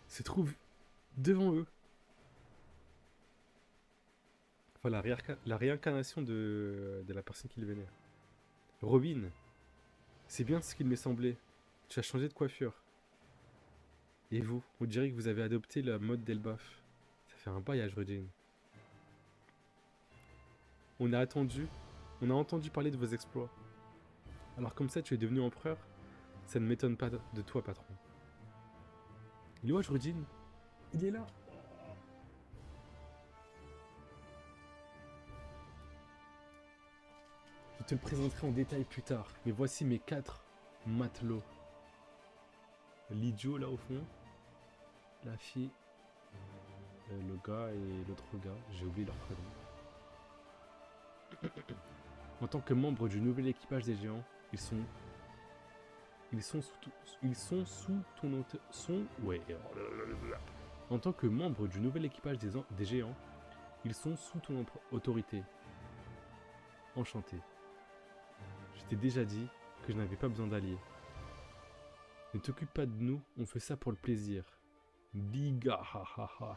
se trouve devant eux. Enfin, la réincarnation de la personne qui les vénère. Robin, c'est bien ce qu'il me semblait. Tu as changé de coiffure. Et vous, on dirait que vous avez adopté la mode d'Elbaf. Ça fait un bail à Jrodin. On a entendu parler de vos exploits. Alors comme ça, tu es devenu empereur? Ça ne m'étonne pas de toi, patron. Il est où, Jrodin? Il est là. Je te le présenterai en détail plus tard. Mais voici mes 4 matelots. L'idiot là au fond. La fille. Le gars et l'autre gars. J'ai oublié leur prénom. En tant que membre du nouvel équipage des géants, ils sont sous ton En tant que membre du nouvel équipage des géants, ils sont sous ton autorité. Enchanté. Je t'ai déjà dit que je n'avais pas besoin d'alliés. Ne t'occupe pas de nous, on fait ça pour le plaisir. Biga, ha ha ha.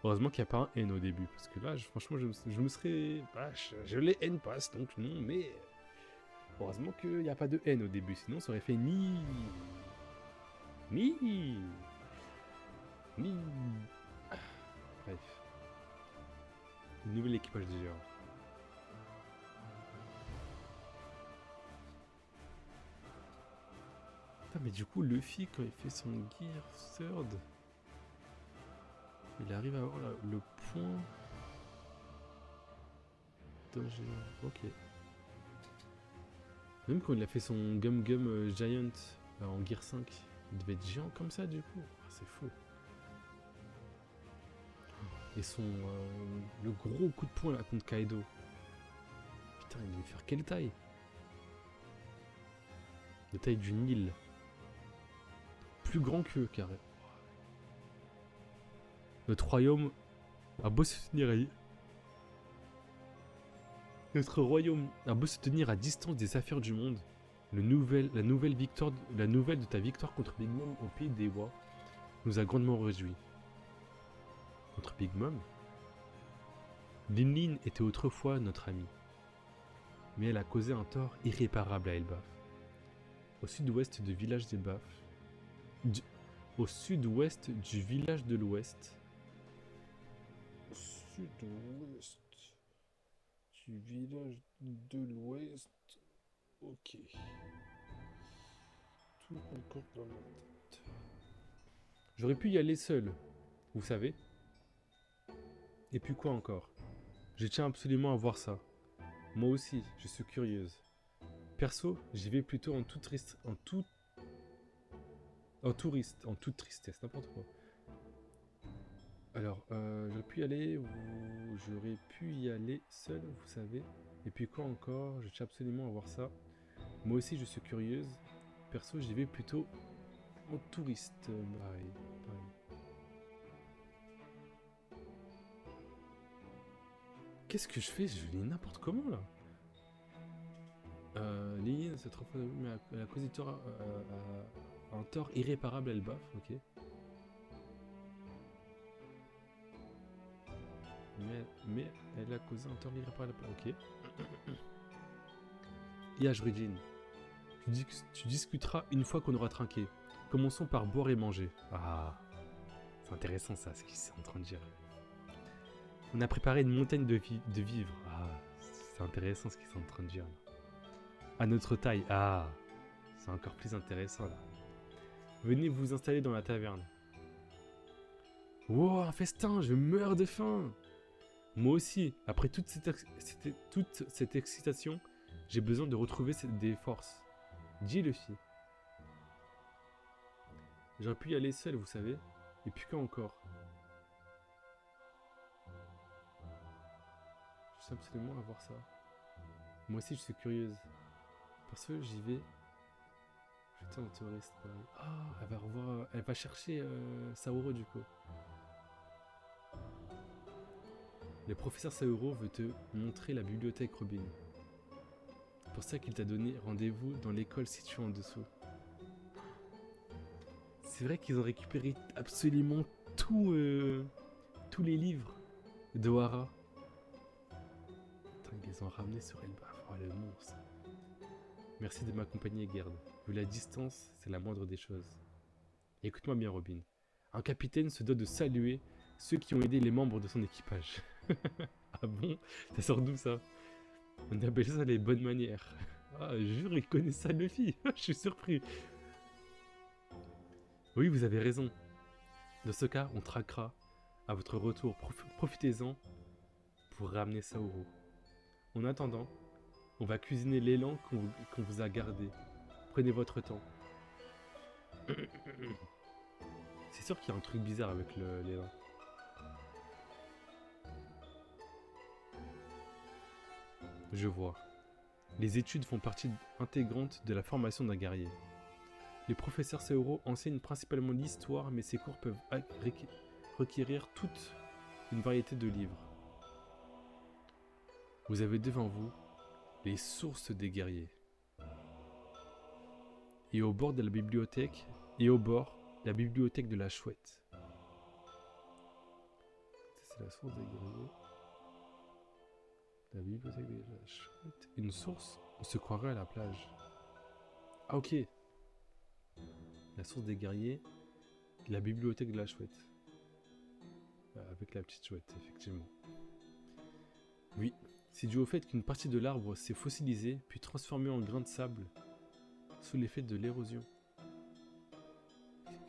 Heureusement qu'il n'y a pas un N au début, parce que là, franchement, je me serais... Bah, je les haine pas, donc non, mais... Heureusement qu'il n'y a pas de N au début, sinon ça aurait fait ni. Ni. Ni. Bref. Nouvel équipage de géants. Putain, mais du coup, Luffy, quand il fait son Gear Third, il arrive à avoir le point d'un géant. Ok. Même quand il a fait son Gum Gum Giant en Gear 5, il devait être géant comme ça du coup. Ah, c'est fou. Et son le gros coup de poing là contre Kaido. Putain, il devait faire quelle taille? La taille du Nil. Plus grand qu'eux, carré. Notre royaume a beau se tenir à... Notre royaume a beau se tenir à distance des affaires du monde. La nouvelle de ta victoire contre Big Mom au pays des Wa nous a grandement réjouis. Contre Big Mom, Lin Lin était autrefois notre amie, mais elle a causé un tort irréparable à Elbaf. Au sud-ouest du village d'Elbaf, au sud-ouest du village de l'ouest, sud-ouest du village de l'ouest, ok. Tout encore dans ma tête. J'aurais pu y aller seul, vous savez. Et puis quoi encore? Je tiens absolument à voir ça. Moi aussi, je suis curieuse. Perso, j'y vais plutôt en toute tristesse, n'importe quoi. Alors, j'aurais pu y aller seul, vous savez. Et puis quoi encore? Je tiens absolument à voir ça. Moi aussi, je suis curieuse. Perso, j'y vais plutôt en touriste. Pareil. Qu'est-ce que je fais? Je lis n'importe comment là. Lily, c'est trop fort, mais elle a causé un tort irréparable à Elbaf, ok. Mais elle a causé un tort irréparable, ok. Yajridin, tu discuteras une fois qu'on aura trinqué. Commençons par boire et manger. Ah, c'est intéressant ça, ce qu'il est en train de dire. On a préparé une montagne de vivres. Ah, c'est intéressant ce qu'ils sont en train de dire. À notre taille. Ah, c'est encore plus intéressant là. Venez vous installer dans la taverne. Wow, un festin, je meurs de faim. Moi aussi, après toute cette excitation, j'ai besoin de retrouver des forces. Dis Luffy. J'aurais pu y aller seul, vous savez. Et puis quand encore? Je sais absolument à voir ça. Moi aussi, je suis curieuse. Parce que j'y vais. J'étais un touriste, pareil. Ah, elle va chercher Saoro du coup. Le professeur Saoro veut te montrer la bibliothèque Robin. C'est pour ça qu'il t'a donné rendez-vous dans l'école située en dessous. C'est vrai qu'ils ont récupéré absolument tous les livres d'Ohara. Ils les ont ramenés sur Elbaf. Oh, le monstre. Merci de m'accompagner, Gerd. Vu la distance, c'est la moindre des choses. Écoute-moi bien, Robin. Un capitaine se doit de saluer ceux qui ont aidé les membres de son équipage. Ah bon? Ça sort d'où ça? On appelle ça les bonnes manières. Ah, jure, il connaît ça, Luffy. Je suis surpris. Oui, vous avez raison. Dans ce cas, on traquera. À votre retour, profitez-en pour ramener Saoro. En attendant, on va cuisiner l'élan qu'on vous a gardé. Prenez votre temps. C'est sûr qu'il y a un truc bizarre avec l'élan. Je vois. Les études font partie intégrante de la formation d'un guerrier. Les professeurs Saoro enseignent principalement l'histoire, mais ces cours peuvent requérir toute une variété de livres. Vous avez devant vous les sources des guerriers. Et au bord de la bibliothèque, la bibliothèque de la chouette. Ça, c'est la source des guerriers. La bibliothèque des la chouette. Une source? On se croirait à la plage. Ah ok. La source des guerriers. La bibliothèque de la chouette. Avec la petite chouette, effectivement. Oui. C'est dû au fait qu'une partie de l'arbre s'est fossilisée, puis transformée en grain de sable, sous l'effet de l'érosion.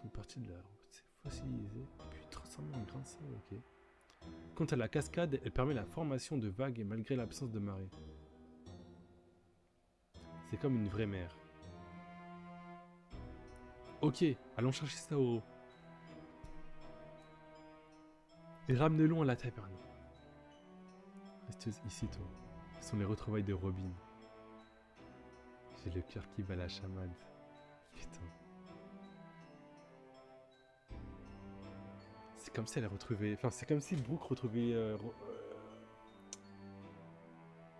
Une partie de l'arbre s'est fossilisée, puis transformée en grain de sable, ok. Quant à la cascade, elle permet la formation de vagues malgré l'absence de marée. C'est comme une vraie mer. Ok, allons chercher Saoro. Et ramenez-le à la taverne. Reste ici, toi. Ce sont les retrouvailles de Robin. J'ai le cœur qui bat la chamade. Putain. C'est comme si elle a retrouvé... Enfin, c'est comme si Brooke retrouvait...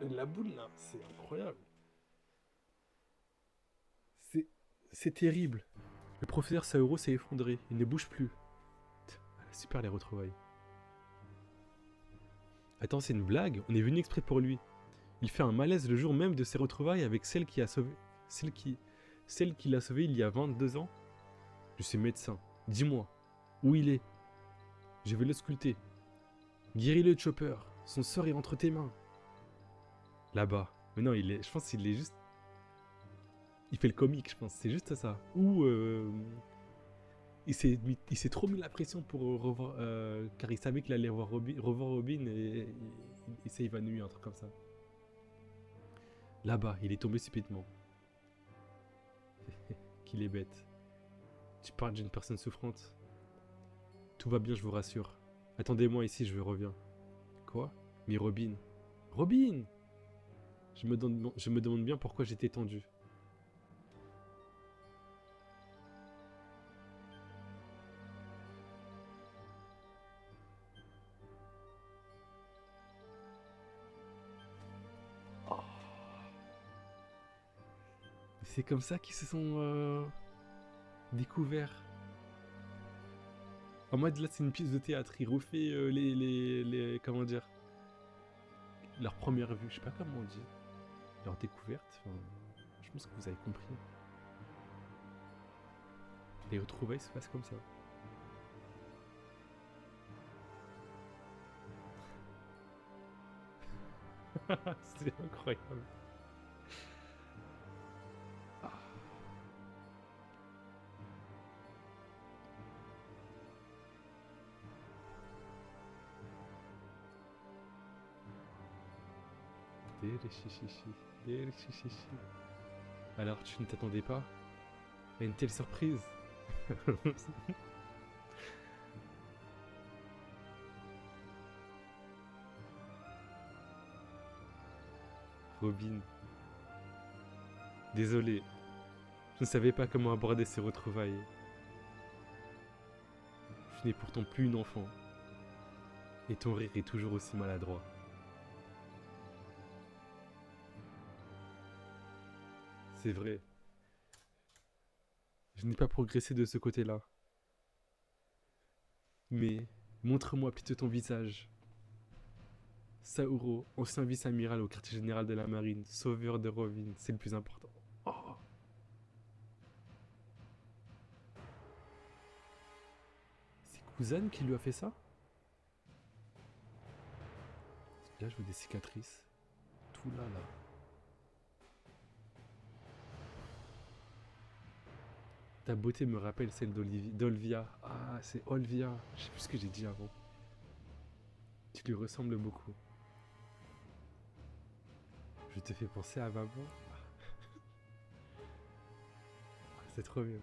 la boule, là. C'est incroyable. C'est terrible. Le professeur Saoro s'est effondré. Il ne bouge plus. Super, les retrouvailles. Attends, c'est une blague? On est venu exprès pour lui. Il fait un malaise le jour même de ses retrouvailles avec celle qui a sauvé... Celle qui l'a sauvé il y a 22 ans? Je suis médecin. Dis-moi, où il est? Je vais le sculpter. Guéris-le, Chopper. Son sort est entre tes mains. Là-bas. Mais non, il est... je pense qu'il est juste... Il fait le comique, je pense. C'est juste ça. Ou... Il s'est trop mis la pression pour revoir... car il savait qu'il allait revoir Robin et il s'est évanoui, un truc comme ça. Là-bas, il est tombé subitement. Qu'il est bête. Tu parles d'une personne souffrante. Tout va bien, je vous rassure. Attendez-moi ici, je reviens. Quoi? Mais Robin. Robin! Je me demande bien pourquoi j'étais tendu. Oh. C'est comme ça qu'ils se sont découverts. En mode là, c'est une pièce de théâtre. Il refait les comment dire, leur première vue. Je sais pas comment on dit. Leur découverte. Enfin, je pense que vous avez compris. Les retrouvailles se passent comme ça. C'est incroyable. Ah. Dérichichichi. Alors, tu ne t'attendais pas à une telle surprise? Robin. Désolé. Je ne savais pas comment aborder ces retrouvailles. Je n'ai pourtant plus une enfant. Et ton rire est toujours aussi maladroit. C'est vrai. Je n'ai pas progressé de ce côté-là. Mais montre-moi plutôt ton visage. Sauro, ancien vice-amiral au quartier général de la marine, sauveur de Robin, c'est le plus important. Oh. C'est Kuzan qui lui a fait ça? Parce que là, je vois des cicatrices. Tout là, là. Ta beauté me rappelle celle d'Olvia. Ah, c'est Olvia. Je sais plus ce que j'ai dit avant. Tu lui ressembles beaucoup. Je te fais penser à maman. C'est trop bien.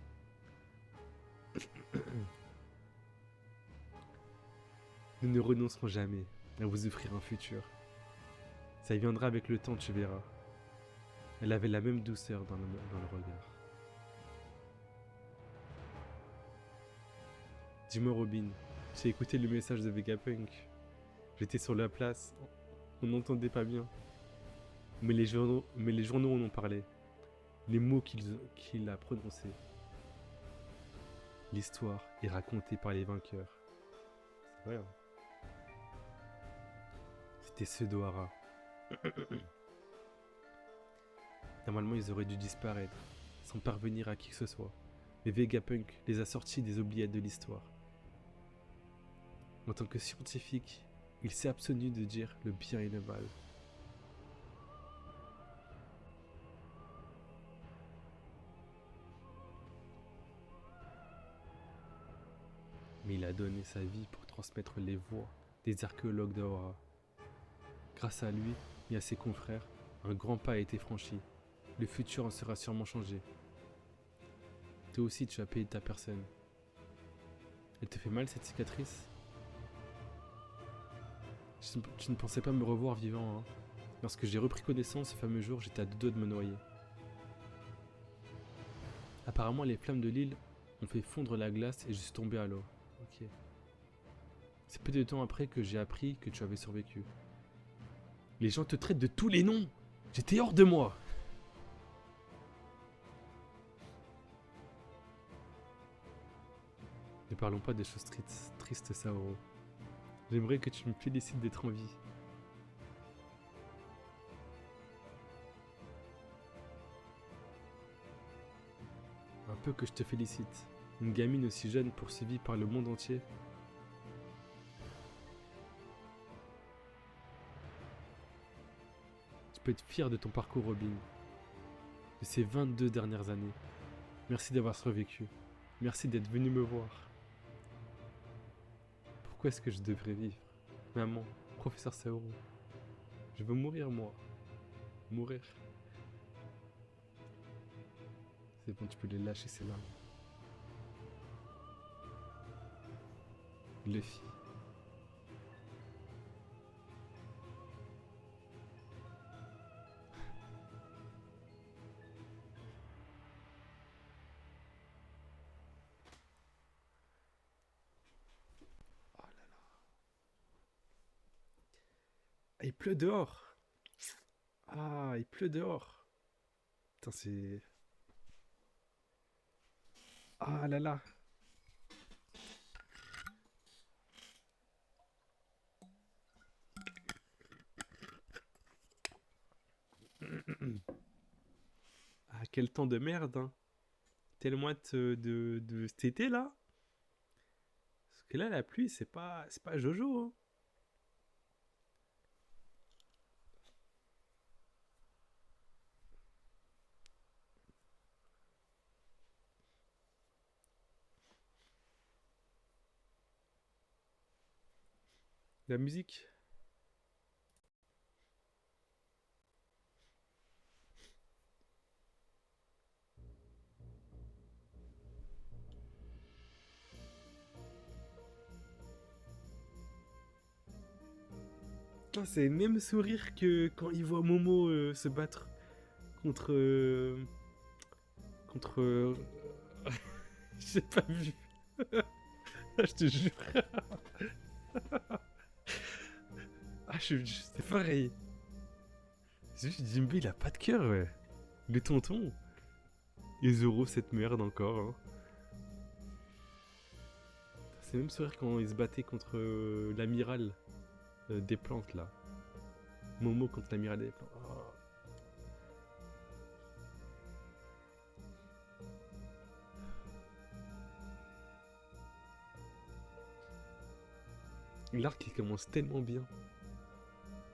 Nous ne renoncerons jamais à vous offrir un futur. Ça viendra avec le temps, tu verras. Elle avait la même douceur dans le regard. Dis-moi Robin, j'ai écouté le message de Vegapunk. J'étais sur la place, on n'entendait pas bien. Mais les journaux en ont parlé. Les mots qu'il a prononcés. L'histoire est racontée par les vainqueurs. C'est vrai, hein. C'était ceux d'Ohara. Normalement, ils auraient dû disparaître, sans parvenir à qui que ce soit. Mais Vegapunk les a sortis des oubliettes de l'histoire. En tant que scientifique, il s'est abstenu de dire le bien et le mal. Mais il a donné sa vie pour transmettre les voix des archéologues d'Aura. Grâce à lui et à ses confrères, un grand pas a été franchi. Le futur en sera sûrement changé. Toi aussi, tu as payé ta personne. Elle te fait mal, cette cicatrice? Tu ne pensais pas me revoir vivant, hein? Lorsque j'ai repris connaissance ce fameux jour, j'étais à deux doigts de me noyer. Apparemment, les flammes de l'île ont fait fondre la glace et je suis tombé à l'eau. Ok. C'est peu de temps après que j'ai appris que tu avais survécu. Les gens te traitent de tous les noms. J'étais hors de moi. Ne parlons pas des choses tristes, Saoro. J'aimerais que tu me félicites d'être en vie. Un peu que je te félicite. Une gamine aussi jeune poursuivie par le monde entier. Tu peux être fier de ton parcours, Robin. De ces 22 dernières années. Merci d'avoir survécu. Merci d'être venu me voir. Pourquoi est-ce que je devrais vivre? Maman, professeur Saoro. Je veux mourir, moi. Mourir. C'est bon, tu peux les lâcher, ces larmes. Luffy. Oh là là. Ah, il pleut dehors. Ah, il pleut dehors. Putain, c'est... Ah là là. Ah, quel temps de merde, hein. Tellement hâte de cet été, là. Parce que là, la pluie, c'est pas Jojo, hein. La musique. Putain, c'est le même sourire que quand il voit Momo se battre contre... contre... J'ai pas vu. Je te jure. Ah, c'est pareil. C'est juste Jinbei, il a pas de cœur, ouais. Le tonton. Et Zoro, cette merde encore, hein. C'est le même sourire quand il se battait contre l'amiral des plantes, là. Momo contre l'amiral des plantes. Oh. L'arc, il commence tellement bien.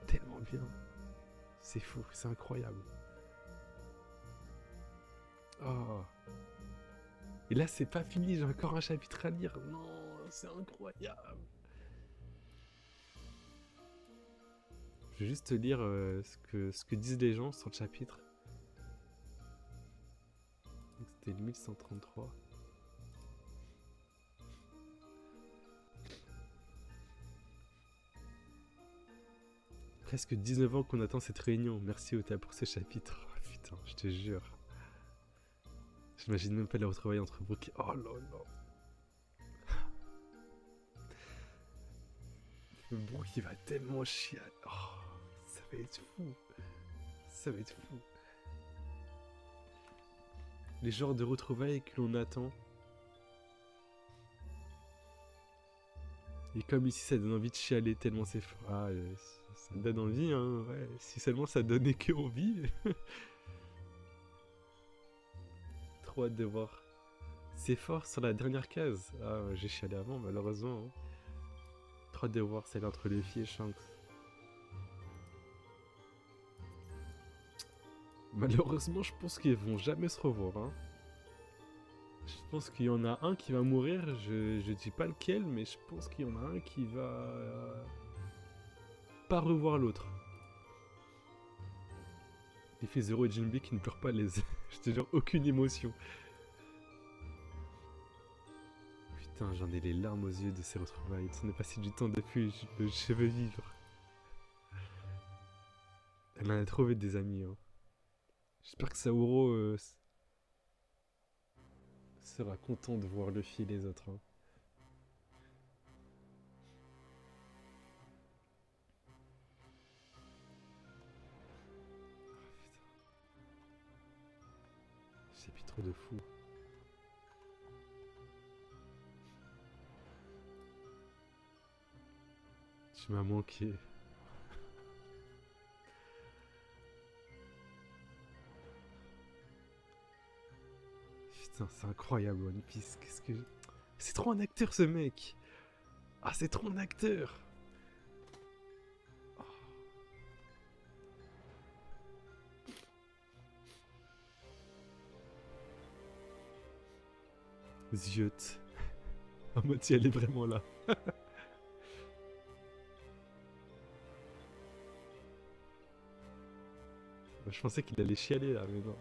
Tellement bien. C'est fou, c'est incroyable. Oh. Et là, c'est pas fini, j'ai encore un chapitre à lire. Non, c'est incroyable. Je vais juste te lire ce que disent les gens sur le chapitre. C'était le 1133. Presque 19 ans qu'on attend cette réunion. Merci Ota pour ce chapitre. Oh, putain, je te jure. J'imagine même pas la retrouvaille entre Brook et... Oh là là. Le Brook, il va tellement chier. Oh, ça va être fou. Ça va être fou. Les genres de retrouvailles que l'on attend. Et comme ici, ça donne envie de chialer tellement c'est fort. Ah, ça Ça donne envie, hein, ouais. Si seulement ça donnait que envie. Trop hâte de voir. C'est fort sur la dernière case. Ah, ouais, j'ai chialé avant, malheureusement. Hein. Trop hâte de voir celle entre Luffy et Shanks. Malheureusement, je pense qu'ils vont jamais se revoir. Hein. Je pense qu'il y en a un qui va mourir. Je dis pas lequel, mais je pense qu'il y en a un qui va pas revoir l'autre. L'effet Zero et Jinbe qui ne pleurent pas les. Je te jure, aucune émotion. Putain, j'en ai les larmes aux yeux de ces retrouvailles. On est passé du temps depuis. Je veux vivre. Elle en a trouvé des amis. Hein. J'espère que Saoro sera content de voir Luffy et les autres. Hein. Chapitre de fou. Tu m'as manqué. Putain, c'est incroyable One Piece. Qu'est-ce que... C'est trop un acteur ce mec. Ah, c'est trop un acteur. Oh. Ziote. En mode si elle est vraiment là. Je pensais qu'il allait chialer là, mais non.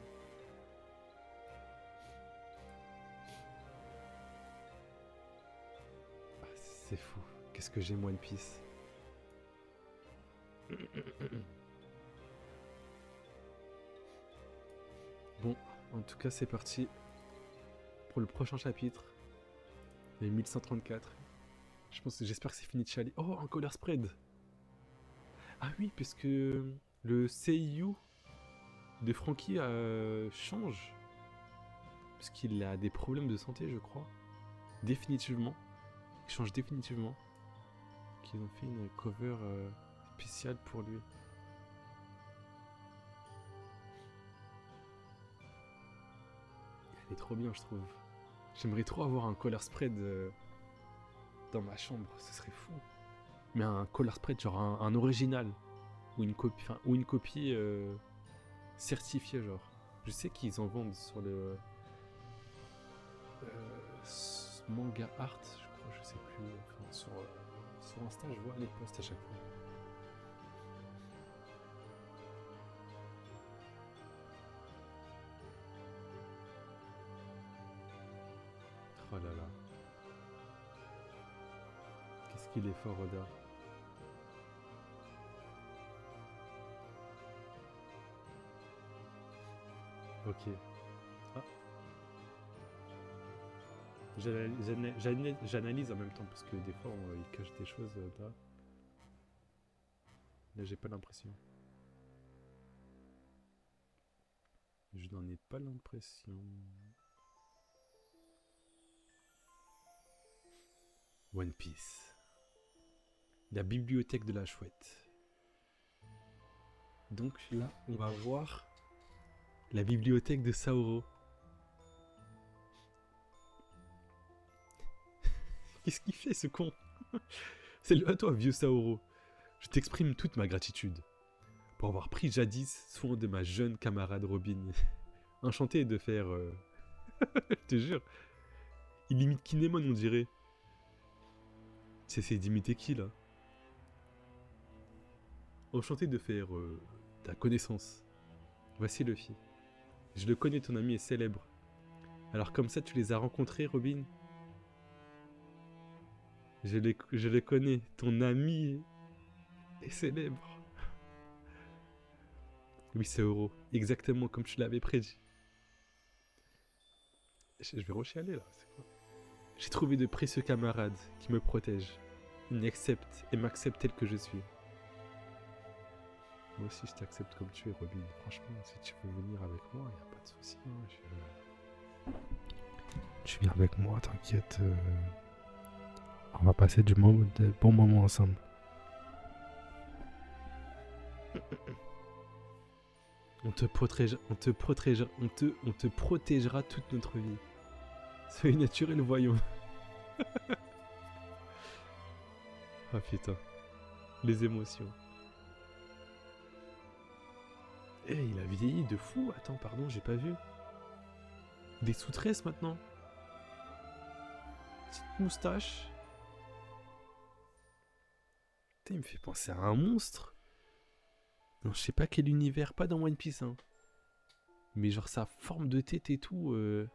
Ah, c'est fou. Qu'est-ce que j'aime One Piece. Bon, en tout cas, c'est parti pour le prochain chapitre. Les 1134. J'espère que c'est fini de chialer. Oh, un color spread. Ah oui, parce que le seiyuu de Franky change. Parce qu'il a des problèmes de santé, je crois. Définitivement. Il change définitivement. Qu'ils ont fait une cover spéciale pour lui. Elle est trop bien, je trouve. J'aimerais trop avoir un color spread dans ma chambre, ce serait fou. Mais un color spread, genre un original. Ou une copie certifiée, genre. Je sais qu'ils en vendent sur le manga art, je crois, je sais plus. Enfin, sur Insta, je vois les posts à chaque fois. Oh là là. Qu'est-ce qu'il est fort, Oda. Ok. Ah. J'analyse en même temps parce que des fois il cache des choses là. Là j'ai pas l'impression. Je n'en ai pas l'impression. One Piece. La bibliothèque de la chouette. Donc là on va voir la bibliothèque de Saoro. Qu'est-ce qu'il fait ce con? Salut à toi vieux Saoro. Je t'exprime toute ma gratitude pour avoir pris jadis soin de ma jeune camarade Robin. Enchanté de faire... Je te jure. Il imite Kinemon on dirait. Tu essaies d'imiter qui là? Enchanté de faire ta connaissance. Voici Luffy. Je le connais, ton ami est célèbre. Alors comme ça tu les as rencontrés Robin? Je le connais, ton ami est célèbre. Oui, c'est Euro, exactement comme tu l'avais prédit. Je vais rechialer là, c'est quoi? J'ai trouvé de précieux camarades qui me protègent. Ils m'acceptent et m'acceptent tel que je suis. Moi aussi je t'accepte comme tu es Robin. Franchement, si tu veux venir avec moi, il n'y a pas de souci. Hein. Tu viens avec moi, t'inquiète. On va passer de bons moments ensemble. On te protégera toute notre vie. Soyez naturel, voyons. Ah putain. Les émotions. Eh, il a vieilli de fou. Attends, pardon, j'ai pas vu. Des sous-tresses maintenant. Petite moustache. Putain, il me fait penser à un monstre. Non, je sais pas quel univers, pas dans One Piece, hein. Mais genre sa forme de tête et tout. En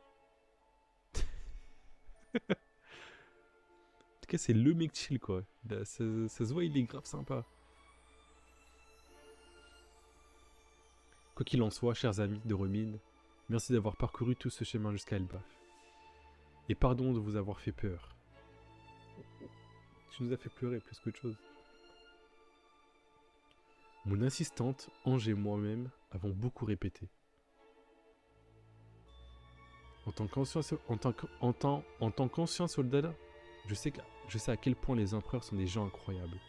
tout cas, c'est le mec chill, quoi. Là, ça se voit, il est grave sympa. Quoi qu'il en soit, chers amis de Remine, merci d'avoir parcouru tout ce chemin jusqu'à Elbaf. Et pardon de vous avoir fait peur. Tu nous as fait pleurer plus qu'autre chose. Mon assistante, Ange et moi-même avons beaucoup répété. En tant qu'ancien soldat, je sais à quel point les empereurs sont des gens incroyables.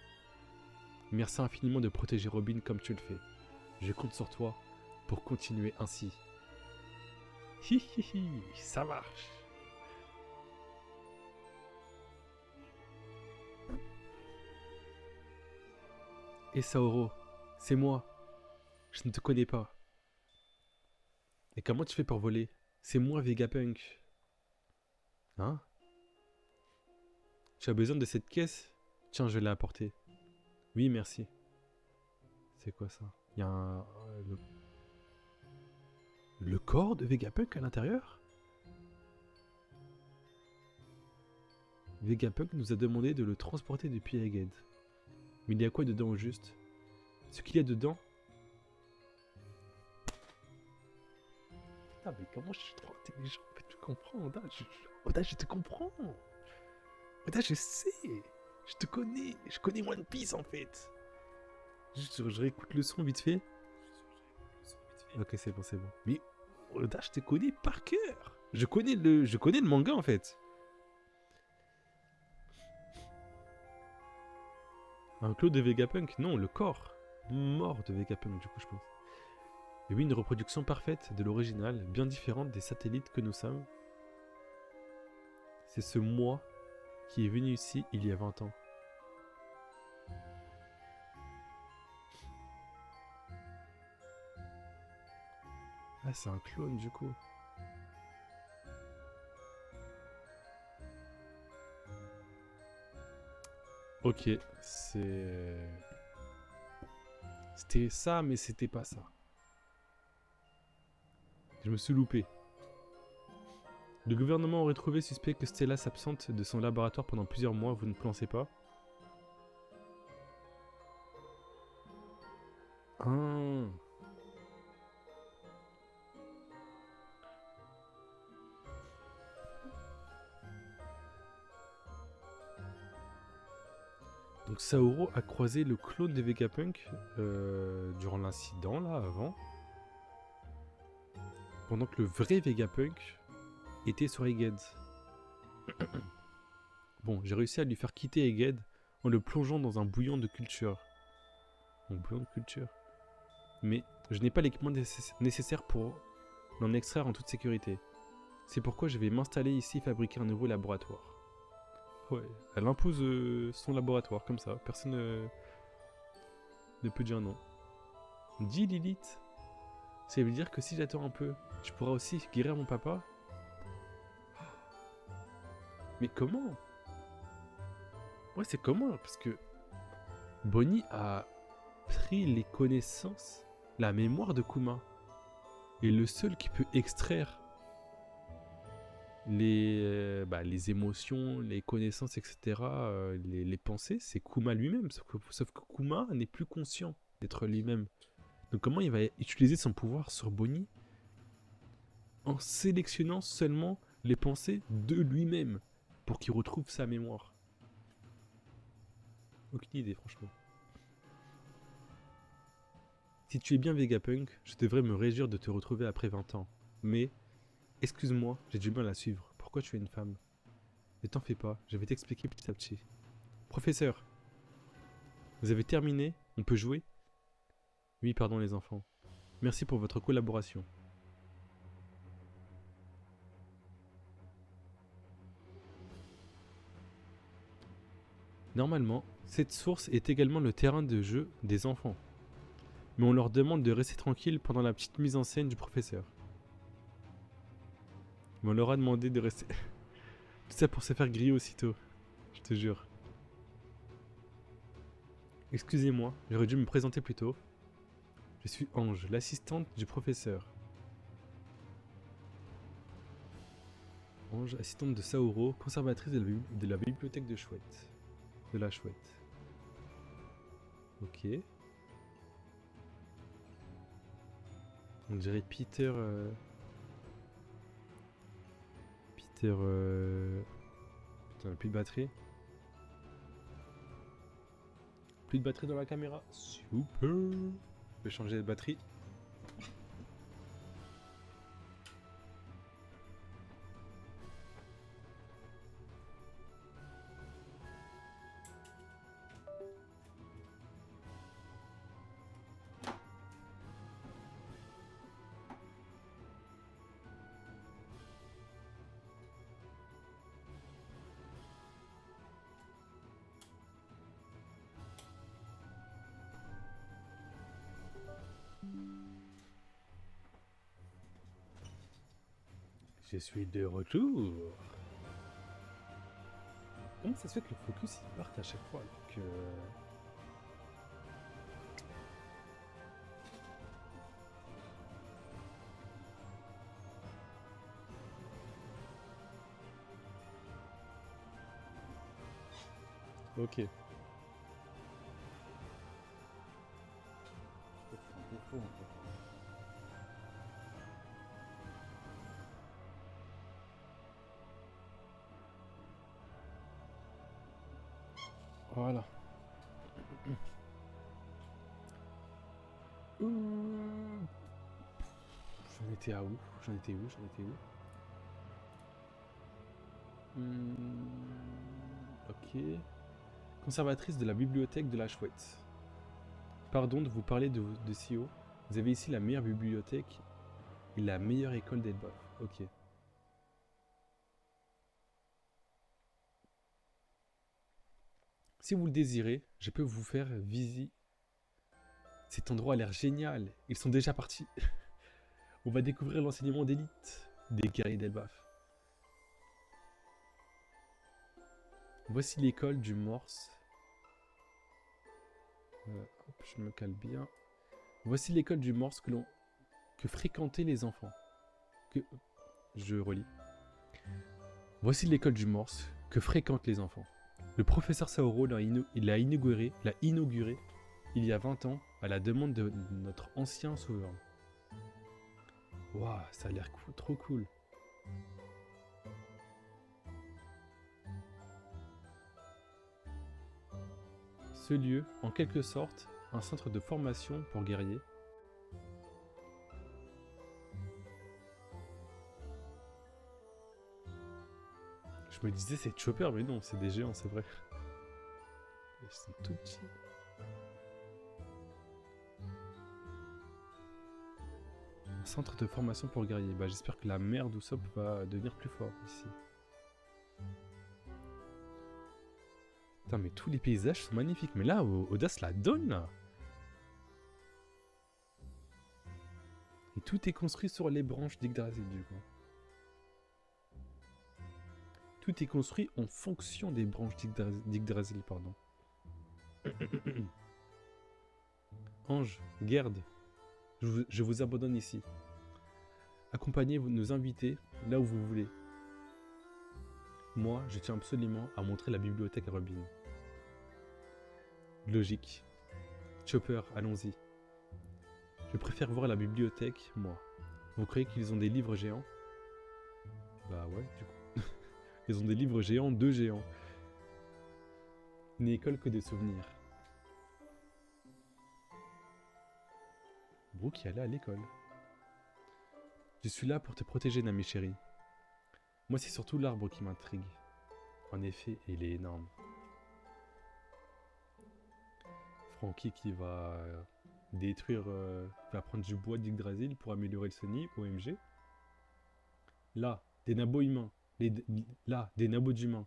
Merci infiniment de protéger Robin comme tu le fais. Je compte sur toi pour continuer ainsi. Hi hi hi, ça marche. Et Saoro, c'est moi. Je ne te connais pas. Et comment tu fais pour voler? C'est moi, Vegapunk. Hein? Tu as besoin de cette caisse? Tiens, je l'ai apportée. Oui, merci. C'est quoi ça? Il y a un... Le corps de Vegapunk à l'intérieur? Vegapunk nous a demandé de le transporter depuis Egghead. Mais il y a quoi dedans au juste? Ce qu'il y a dedans? Putain, mais comment je suis trop intelligent? En fait, tu comprends, Oda, je te comprends. Oda, je sais. Je te connais. Je connais One Piece, en fait. Juste, je réécoute le son vite fait. Ok, c'est bon, c'est bon. Mais Oda, je te connais par cœur. Je connais le manga, en fait. Un clos de Vegapunk? Non, le corps mort de Vegapunk, du coup, je pense. Et oui, une reproduction parfaite de l'original, bien différente des satellites que nous sommes. C'est ce moi qui est venu ici il y a 20 ans. Ah, c'est un clone, du coup. Ok, c'était ça, mais c'était pas ça. Je me suis loupé. Le gouvernement aurait trouvé suspect que Stella s'absente de son laboratoire pendant plusieurs mois, vous ne pensez pas? Ah. Donc Saoro a croisé le clone de Vegapunk durant l'incident, là, avant. Pendant que le vrai Vegapunk était sur Egghead. Bon, j'ai réussi à lui faire quitter Egghead en le plongeant dans un bouillon de culture. Un bouillon de culture. Mais je n'ai pas l'équipement nécessaire pour l'en extraire en toute sécurité. C'est pourquoi je vais m'installer ici et fabriquer un nouveau laboratoire. Ouais, elle impose son laboratoire comme ça. Personne ne peut dire non. Dis Lilith. Ça veut dire que si j'attends un peu, je pourrai aussi guérir mon papa? Mais comment? Ouais, c'est comment? Parce que Bonnie a pris les connaissances, la mémoire de Kuma. Et le seul qui peut extraire les émotions, les connaissances, etc., les pensées, c'est Kuma lui-même. Sauf que Kuma n'est plus conscient d'être lui-même. Donc comment il va utiliser son pouvoir sur Bonnie en sélectionnant seulement les pensées de lui-même pour qu'il retrouve sa mémoire? Aucune idée, franchement. Si tu es bien Vegapunk, je devrais me réjouir de te retrouver après 20 ans. Mais, excuse-moi, j'ai du mal à suivre. Pourquoi tu es une femme? Ne t'en fais pas, je vais t'expliquer petit à petit. Professeur, vous avez terminé? On peut jouer? Oui, pardon les enfants. Merci pour votre collaboration. Normalement, cette source est également le terrain de jeu des enfants. Mais on leur demande de rester tranquilles pendant la petite mise en scène du professeur. Mais on leur a demandé de rester... Tout ça pour se faire griller aussitôt. Je te jure. Excusez-moi, j'aurais dû me présenter plus tôt. Je suis Ange, l'assistante du professeur. Ange, assistante de Saoro, conservatrice de la bibliothèque de Chouette. De la Chouette. Ok. On dirait Peter... Peter... Putain, plus de batterie. Plus de batterie dans la caméra. Super. Je vais changer de batterie. Je suis de retour. Comment ça se fait que le focus il parte à chaque fois alors que... Ok. Voilà. J'en étais à où? J'en étais où? Ok. Conservatrice de la bibliothèque de la Chouette. Pardon de vous parler de si haut. Vous avez ici la meilleure bibliothèque et la meilleure école d'Elbaf. Ok. Si vous le désirez, je peux vous faire visiter. Cet endroit a l'air génial. Ils sont déjà partis. On va découvrir l'enseignement d'élite des guerriers d'Elbaf. Voici l'école du Morse. Hop, je me cale bien. Voici l'école du Morse que fréquentaient les enfants. Je relis. Voici l'école du Morse que fréquentent les enfants. Le professeur Saoro l'a inauguré il y a 20 ans à la demande de notre ancien souverain. Waouh, ça a l'air trop cool. Ce lieu, en quelque sorte, un centre de formation pour guerriers. Je me disais c'est Chopper, mais non, c'est des géants, c'est vrai. Ils sont tout petits. Un centre de formation pour guerriers. Bah, j'espère que la mère d'Usopp va devenir plus fort ici. Putain, mais tous les paysages sont magnifiques. Mais là, Audace la donne, là. Et tout est construit sur les branches d'Yggdrasil, du coup. Tout est construit en fonction des branches d'Yggdrasil, pardon. Ange, Gerd, je vous abandonne ici. Accompagnez nos invités là où vous voulez. Moi, je tiens absolument à montrer la bibliothèque à Robin. Logique. Chopper, allons-y. Je préfère voir la bibliothèque, moi. Vous croyez qu'ils ont des livres géants? Bah ouais, du coup. Ils ont des livres géants, 2 géants. Une école que des souvenirs. Brooke y allait à l'école. Je suis là pour te protéger, Nami chérie. Moi, c'est surtout l'arbre qui m'intrigue. En effet, il est énorme. Frankie qui va détruire, va prendre du bois d'Yggdrasil pour améliorer le Sony, OMG. Là, des nabots humains. Là, des nabots d'humains.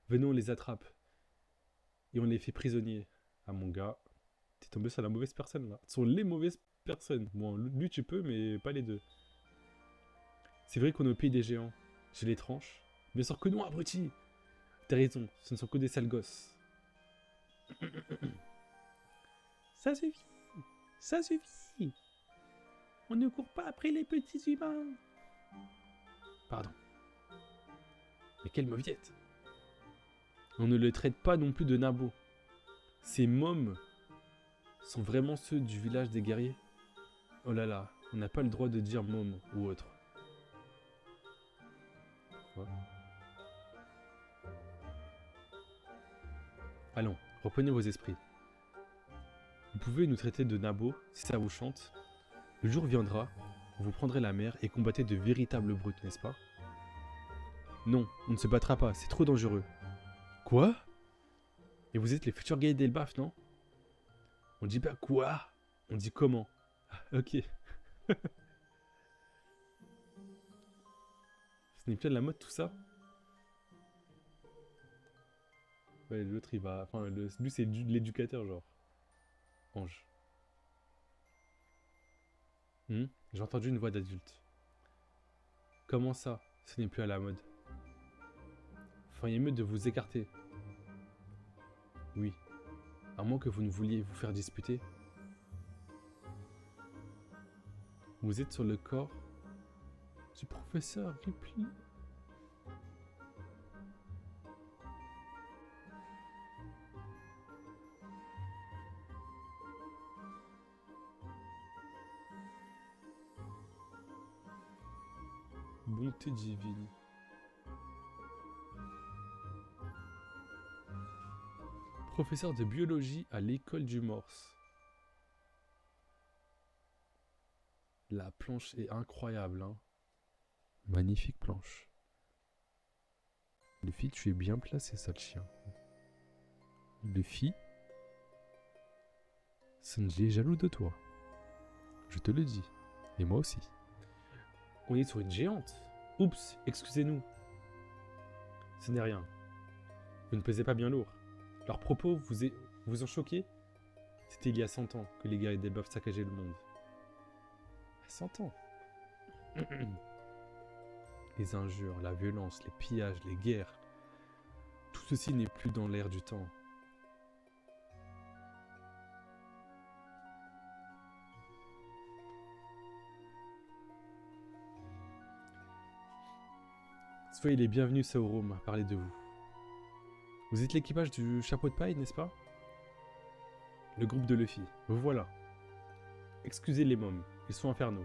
Venons, on les attrape. Et on les fait prisonniers. Ah mon gars, t'es tombé sur la mauvaise personne là. Ce sont les mauvaises personnes. Bon, lui tu peux, mais pas les deux. C'est vrai qu'on est au pays des géants. J'ai les tranches. Bien sûr que non, abruti. T'as raison, ce ne sont que des sales gosses. Ça suffit. Ça suffit. On ne court pas après les petits humains. Pardon. Mais quelle mauviette. On ne les traite pas non plus de nabots. Ces mômes sont vraiment ceux du village des guerriers. Oh là là, on n'a pas le droit de dire môme ou autre. Quoi? Allons, reprenez vos esprits. Vous pouvez nous traiter de nabots si ça vous chante. Le jour viendra où vous prendrez la mer et combattez de véritables brutes, n'est-ce pas? Non, on ne se battra pas, c'est trop dangereux. Quoi? Et vous êtes les futurs guerriers d'Elbaf, non? On dit pas quoi? On dit comment? Ok. Ce n'est plus de la mode tout ça? Ouais, l'autre il va... Enfin, lui c'est l'éducateur genre. Ange. J'ai entendu une voix d'adulte. Comment ça? Ce n'est plus à la mode. Feriez mieux de vous écarter. Oui. À moins que vous ne vouliez vous faire disputer. Vous êtes sur le corps du professeur Ripley. Bonté divine. Professeur de biologie à l'école du Morse. La planche est incroyable, hein. Magnifique planche. Luffy, tu es bien placé, sale chien. Luffy, Sanji est jaloux de toi. Je te le dis. Et moi aussi. On est sur une géante. Oups, excusez-nous. Ce n'est rien. Vous ne pesez pas bien lourd. Leurs propos vous ont choqué? C'était il y a 100 ans que les guerriers des Buffs saccageaient le monde. 100 ans. Les injures, la violence, les pillages, les guerres. Tout ceci n'est plus dans l'air du temps. Soyez les bienvenus, Sauron, à parler de vous. Vous êtes l'équipage du chapeau de paille, n'est-ce pas? Le groupe de Luffy. Vous voilà. Excusez les mômes, ils sont infernaux.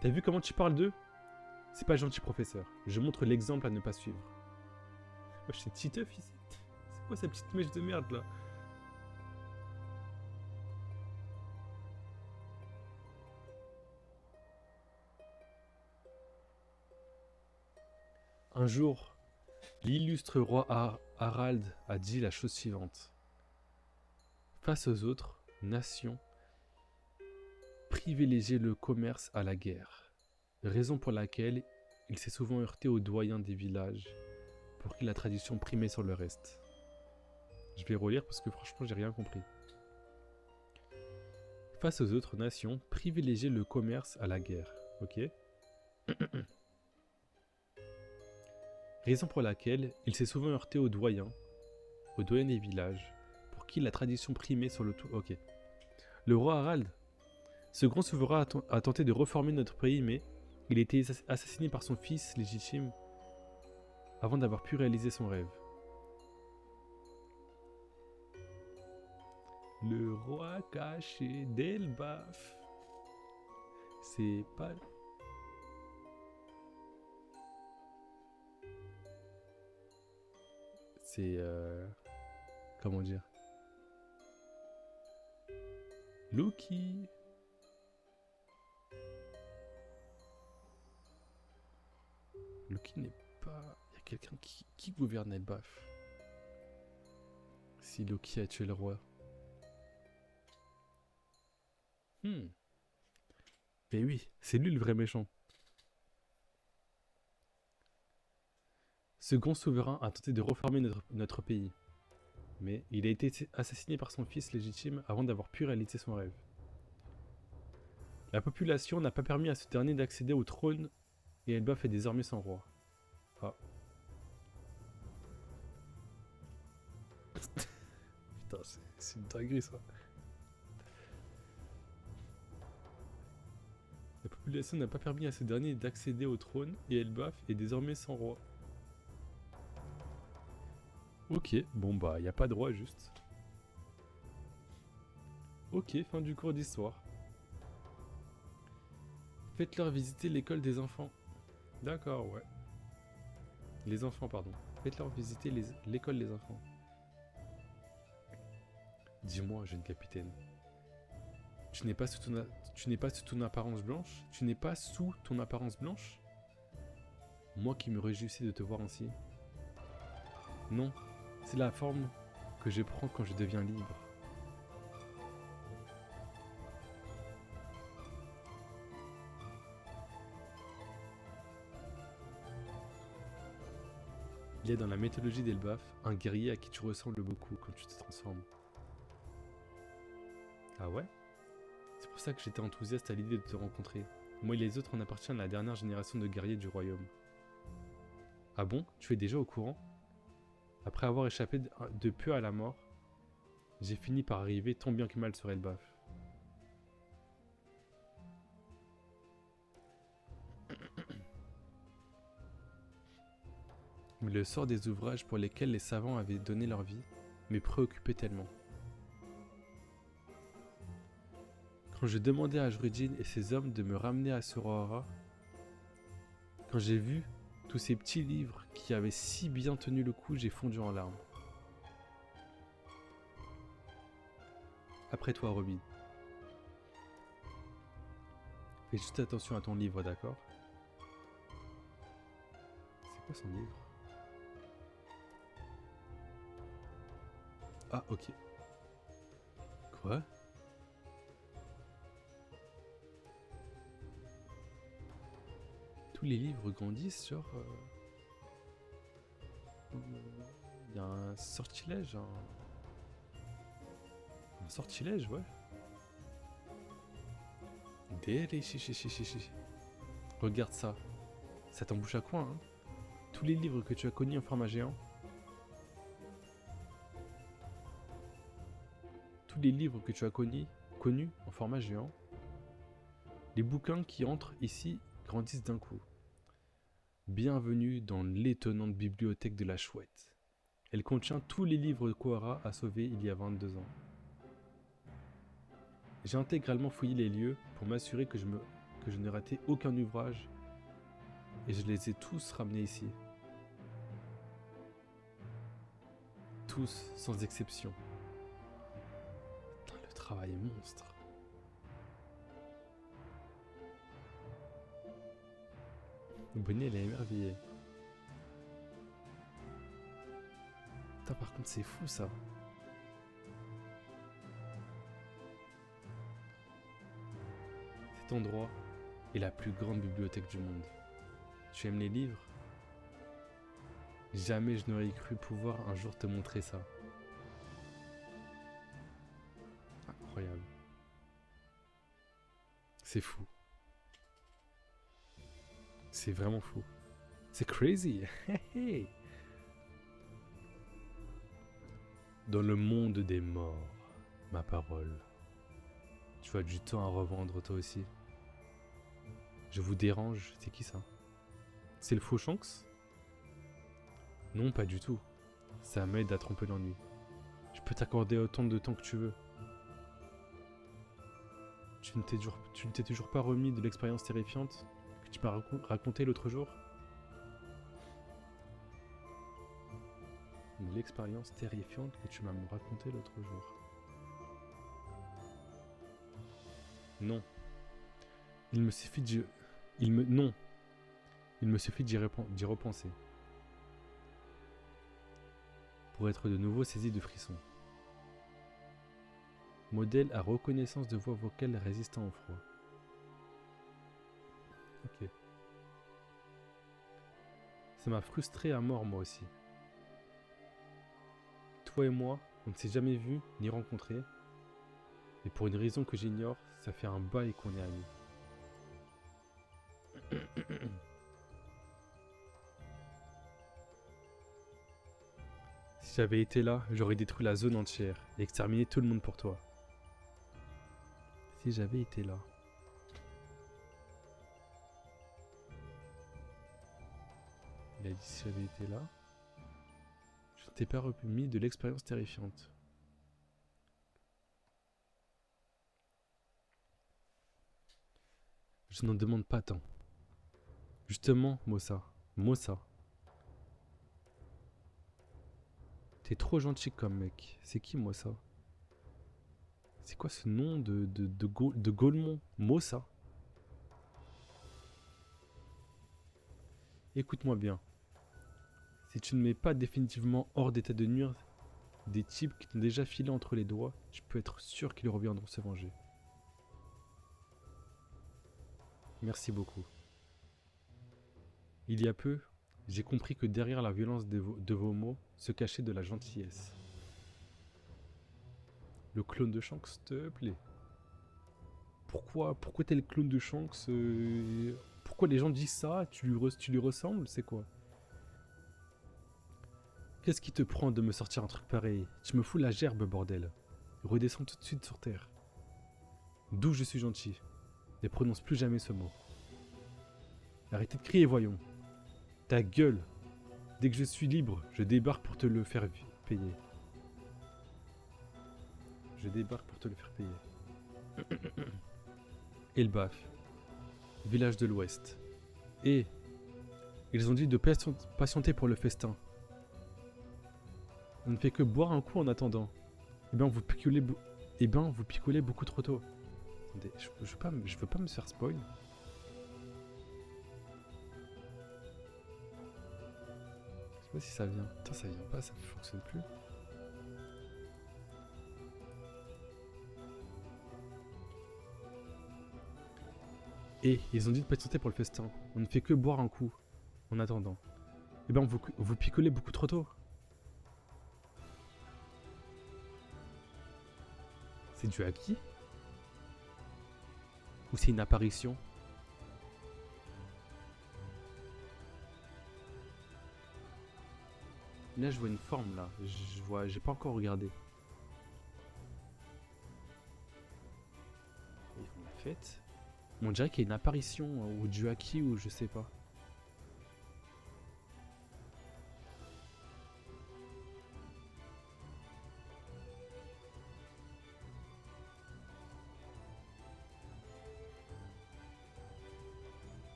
T'as vu comment tu parles d'eux? C'est pas gentil, professeur. Je montre l'exemple à ne pas suivre. Wesh, c'est Titeuf ici. C'est quoi sa petite mèche de merde là? Un jour, l'illustre roi Harald a dit la chose suivante. Face aux autres nations, privilégier le commerce à la guerre. Raison pour laquelle il s'est souvent heurté aux doyens des villages pour qui la tradition primait sur le reste. Je vais relire parce que franchement j'ai rien compris. Face aux autres nations, privilégier le commerce à la guerre. Ok. Raison pour laquelle il s'est souvent heurté aux doyens des villages, pour qui la tradition primait sur le tout. Ok. Le roi Harald, ce grand souverain a tenté de reformer notre pays, mais il a été assassiné par son fils légitime avant d'avoir pu réaliser son rêve. Le roi caché d'Elbaf. C'est pas... C'est... Comment dire? Loki. Loki n'est pas... Il y a quelqu'un qui gouverne Elbaf. Si Loki a tué le roi. Hmm. Mais oui, c'est lui le vrai méchant. Ce grand souverain a tenté de reformer notre pays. Mais il a été assassiné par son fils légitime avant d'avoir pu réaliser son rêve. La population n'a pas permis à ce dernier d'accéder au trône et Elbaf est désormais son roi. Ah. Putain, c'est une dinguerie ça. La population n'a pas permis à ce dernier d'accéder au trône et Elbaf est désormais son roi. Ok, bon bah y a pas de roi juste. Ok, fin du cours d'histoire. Faites-leur visiter l'école des enfants. D'accord, ouais. Les enfants, pardon. Faites-leur visiter l'école des enfants. Dis-moi, jeune capitaine. Tu n'es pas sous ton apparence blanche? Tu n'es pas sous ton apparence blanche? Moi qui me réjouissais de te voir ainsi. Non, c'est la forme que je prends quand je deviens libre. Il y a dans la mythologie d'Elbaf un guerrier à qui tu ressembles beaucoup quand tu te transformes. Ah ouais? C'est pour ça que j'étais enthousiaste à l'idée de te rencontrer. Moi et les autres, on appartient à la dernière génération de guerriers du royaume. Ah bon? Tu es déjà au courant? Après avoir échappé de peu à la mort, j'ai fini par arriver tant bien que mal sur Elbaf. Mais le sort des ouvrages pour lesquels les savants avaient donné leur vie me préoccupait tellement. Quand je demandais à Jrudin et ses hommes de me ramener à Surohara, quand j'ai vu tous ces petits livres qui avaient si bien tenu le coup, j'ai fondu en larmes. Après toi, Robin. Fais juste attention à ton livre, d'accord? C'est quoi son livre? Ah, ok. Quoi? Tous les livres grandissent, genre... Il y a un sortilège, un sortilège, ouais. Regarde ça. Ça t'embouche à quoi, hein? Tous les livres que tu as connus en format géant. Tous les livres que tu as connus en format géant. Les bouquins qui entrent ici grandissent d'un coup. Bienvenue dans l'étonnante bibliothèque de la chouette. Elle contient tous les livres qu'Ohara a sauvés il y a 22 ans. J'ai intégralement fouillé les lieux pour m'assurer que je n'ai raté aucun ouvrage et je les ai tous ramenés ici. Tous, sans exception. Putain, le travail est monstre. Bonnie, elle est émerveillée. Putain, par contre, c'est fou ça. Cet endroit est la plus grande bibliothèque du monde. Tu aimes les livres? Jamais je n'aurais cru pouvoir un jour te montrer ça. Incroyable. C'est fou. C'est vraiment fou. C'est crazy. Dans le monde des morts, ma parole. Tu as du temps à revendre toi aussi. Je vous dérange, c'est qui ça? C'est le faux Shanks? Non, pas du tout. Ça m'aide à tromper l'ennui. Je peux t'accorder autant de temps que tu veux. Tu ne t'es toujours pas remis de l'expérience terrifiante que tu m'as racontée l'autre jour? L'expérience terrifiante que tu m'as racontée l'autre jour. Non. Il me suffit d'y... Non. Il me suffit d'y repenser. Pour être de nouveau saisi de frissons. Modèle à reconnaissance de voix vocale résistant au froid. Ok. Ça m'a frustré à mort, moi aussi. Toi et moi, on ne s'est jamais vus ni rencontrés. Et pour une raison que j'ignore, ça fait un bail qu'on est amis. Si j'avais été là, j'aurais détruit la zone entière et exterminé tout le monde pour toi. Si j'avais été là. Il a dit si j'avais été là. Je ne t'ai pas remis de l'expérience terrifiante. Je n'en demande pas tant. Justement, Mossa. Mossa. T'es trop gentil comme mec. C'est qui Mossa? C'est quoi ce nom de Gaulmont? Mossa. Écoute-moi bien. Si tu ne mets pas définitivement hors d'état de nuire des types qui t'ont déjà filé entre les doigts, tu peux être sûr qu'ils reviendront se venger. Merci beaucoup. Il y a peu, j'ai compris que derrière la violence de vos mots se cachait de la gentillesse. Le clone de Shanks, s'il te plaît. Pourquoi t'es le clone de Shanks Pourquoi les gens disent ça? Tu lui ressembles? C'est quoi? Qu'est-ce qui te prend de me sortir un truc pareil? Tu me fous la gerbe, bordel. Redescends tout de suite sur terre. D'où je suis gentil. Ne prononce plus jamais ce mot. Arrêtez de crier, voyons. Ta gueule. Dès que je suis libre, je débarque pour te le faire payer. Je débarque pour te le faire payer. Elbaf. Village de l'Ouest. Et ils ont dit de patienter pour le festin. On ne fait que boire un coup en attendant. Eh bien, vous picolez beaucoup trop tôt. Attendez, je veux pas me faire spoil. Je sais pas si ça vient. Putain, ça vient pas, ça ne fonctionne plus. Et ils ont dit de patienter pour le festin. On ne fait que boire un coup en attendant. Eh bien, vous picolez beaucoup trop tôt. C'est dû à qui? Ou c'est une apparition? Là, je vois une forme, là. J'ai pas encore regardé. Ils font la fête. On dirait qu'il y a une apparition, ou dû à qui, ou je sais pas.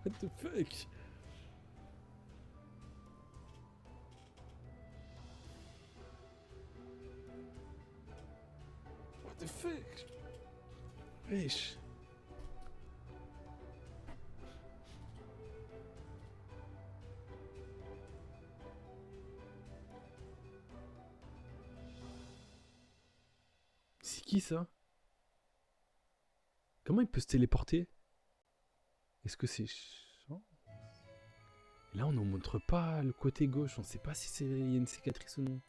What the fuck? What the fuck? Wesh. C'est qui ça? Comment il peut se téléporter? Est-ce que c'est... Là, on ne montre pas le côté gauche. On ne sait pas si il y a une cicatrice ou non.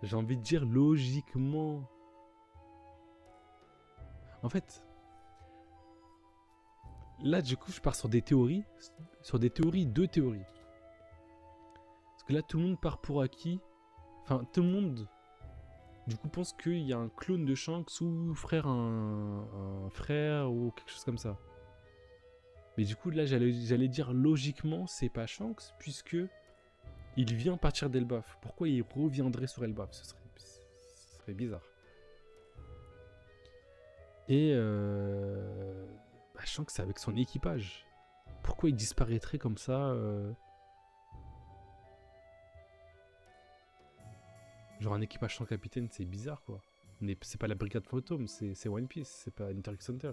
J'ai envie de dire logiquement. En fait, là, du coup, je pars sur des théories. Deux théories. Parce que là, tout le monde part pour acquis. Enfin, tout le monde, du coup, pense qu'il y a un clone de Shanks ou un frère ou quelque chose comme ça. Mais du coup, là, j'allais dire logiquement, c'est pas Shanks, puisque Il vient partir d'Elbaf. Pourquoi il reviendrait sur Elbaf? Ce serait bizarre. Et bah, je sens que c'est avec son équipage. Pourquoi il disparaîtrait comme ça Genre un équipage sans capitaine, c'est bizarre quoi. Mais c'est pas la brigade fantôme, c'est One Piece, c'est pas Inter X Hunter.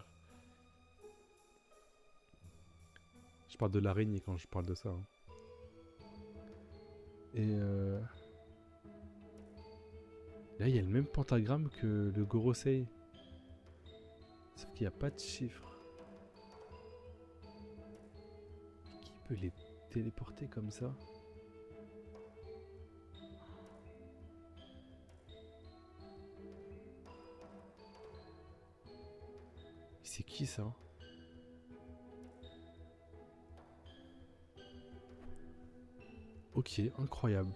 Je parle de l'araignée quand je parle de ça. Hein. Et là, il y a le même pentagramme que le Gorosei. Sauf qu'il n'y a pas de chiffre. Qui peut les téléporter comme ça? C'est qui ça? Ok, incroyable.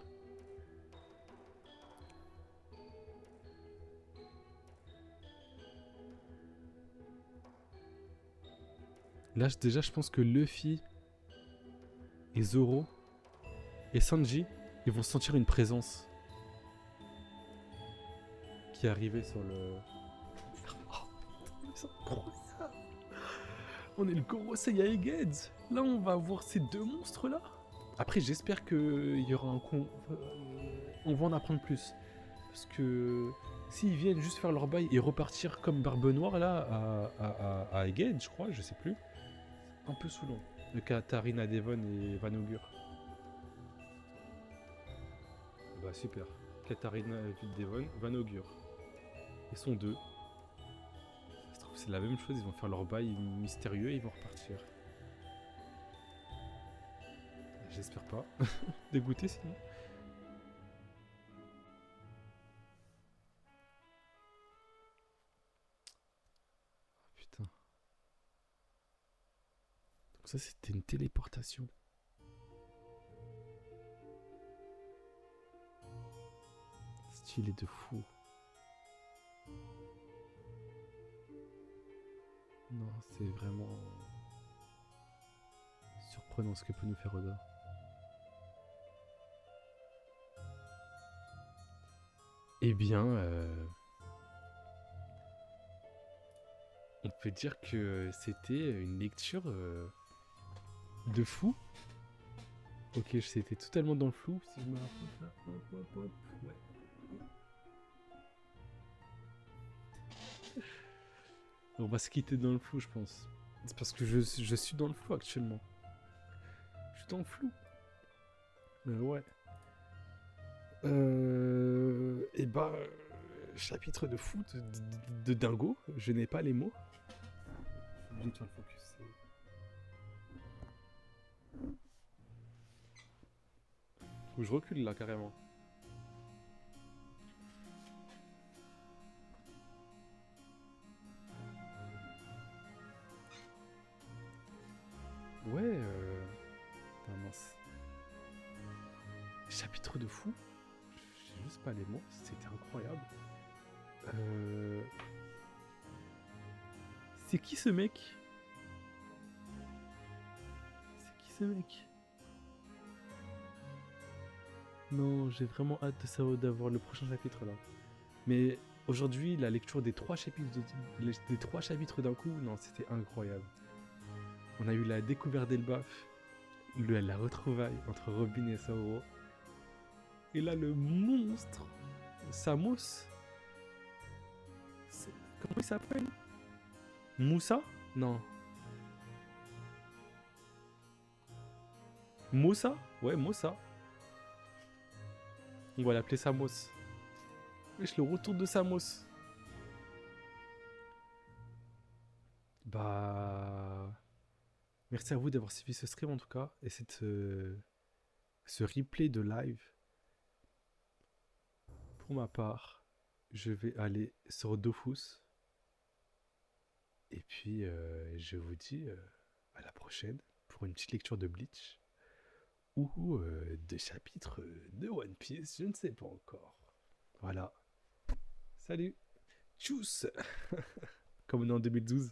Là, déjà, je pense que Luffy et Zoro et Sanji, ils vont sentir une présence qui est arrivée sur le... Oh, c'est incroyable. On est le Gorosei Eggheads. Là, on va avoir ces deux monstres-là. Après, j'espère qu'il y aura un... on va en apprendre plus. Parce que s'ils viennent juste faire leur bail et repartir comme Barbe Noire, là, à Egghead, je crois, je sais plus. Un peu saoulant. Le Katarina Devon et Vanogur. Bah super. Katarina Devon, Vanogur. Ils sont deux. Ça se trouve c'est la même chose, ils vont faire leur bail mystérieux et ils vont repartir. J'espère pas. Dégoûté sinon. Oh, putain. Donc ça c'était une téléportation. Stylé de fou. Non, c'est vraiment surprenant ce que peut nous faire Oda. Eh bien, on peut dire que c'était une lecture de fou. Ok, j'étais totalement dans le flou. Si je me rapproche là, hop, ouais. On va se quitter dans le flou, je pense. C'est parce que je suis dans le flou actuellement. Je suis dans le flou. Ouais. Et bah, chapitre de fou de dingo. Je n'ai pas les mots. J'ai oublié de faire le focus. Faut que je recule là carrément. Ouais, putain, mince. Chapitre de fou. J'ai juste pas les mots. C'était incroyable. C'est qui ce mec? C'est qui ce mec? Non, j'ai vraiment hâte de savoir d'avoir le prochain chapitre là. Mais aujourd'hui, la lecture des trois chapitres d'un coup, non, c'était incroyable. On a eu la découverte d'Elbaf, la retrouvaille entre Robin et Saoro. Et là, le monstre, Samos. Comment il s'appelle? Moussa? Non. Moussa? Ouais, Moussa. On va l'appeler Samos. Wesh, le retour de Samos. Bah... Merci à vous d'avoir suivi ce stream en tout cas. Et ce replay de live. Pour ma part, je vais aller sur Dofus. Et puis, je vous dis à la prochaine pour une petite lecture de Bleach. Ou de chapitres de One Piece, je ne sais pas encore. Voilà. Salut. Tchuss. Comme on est en 2012.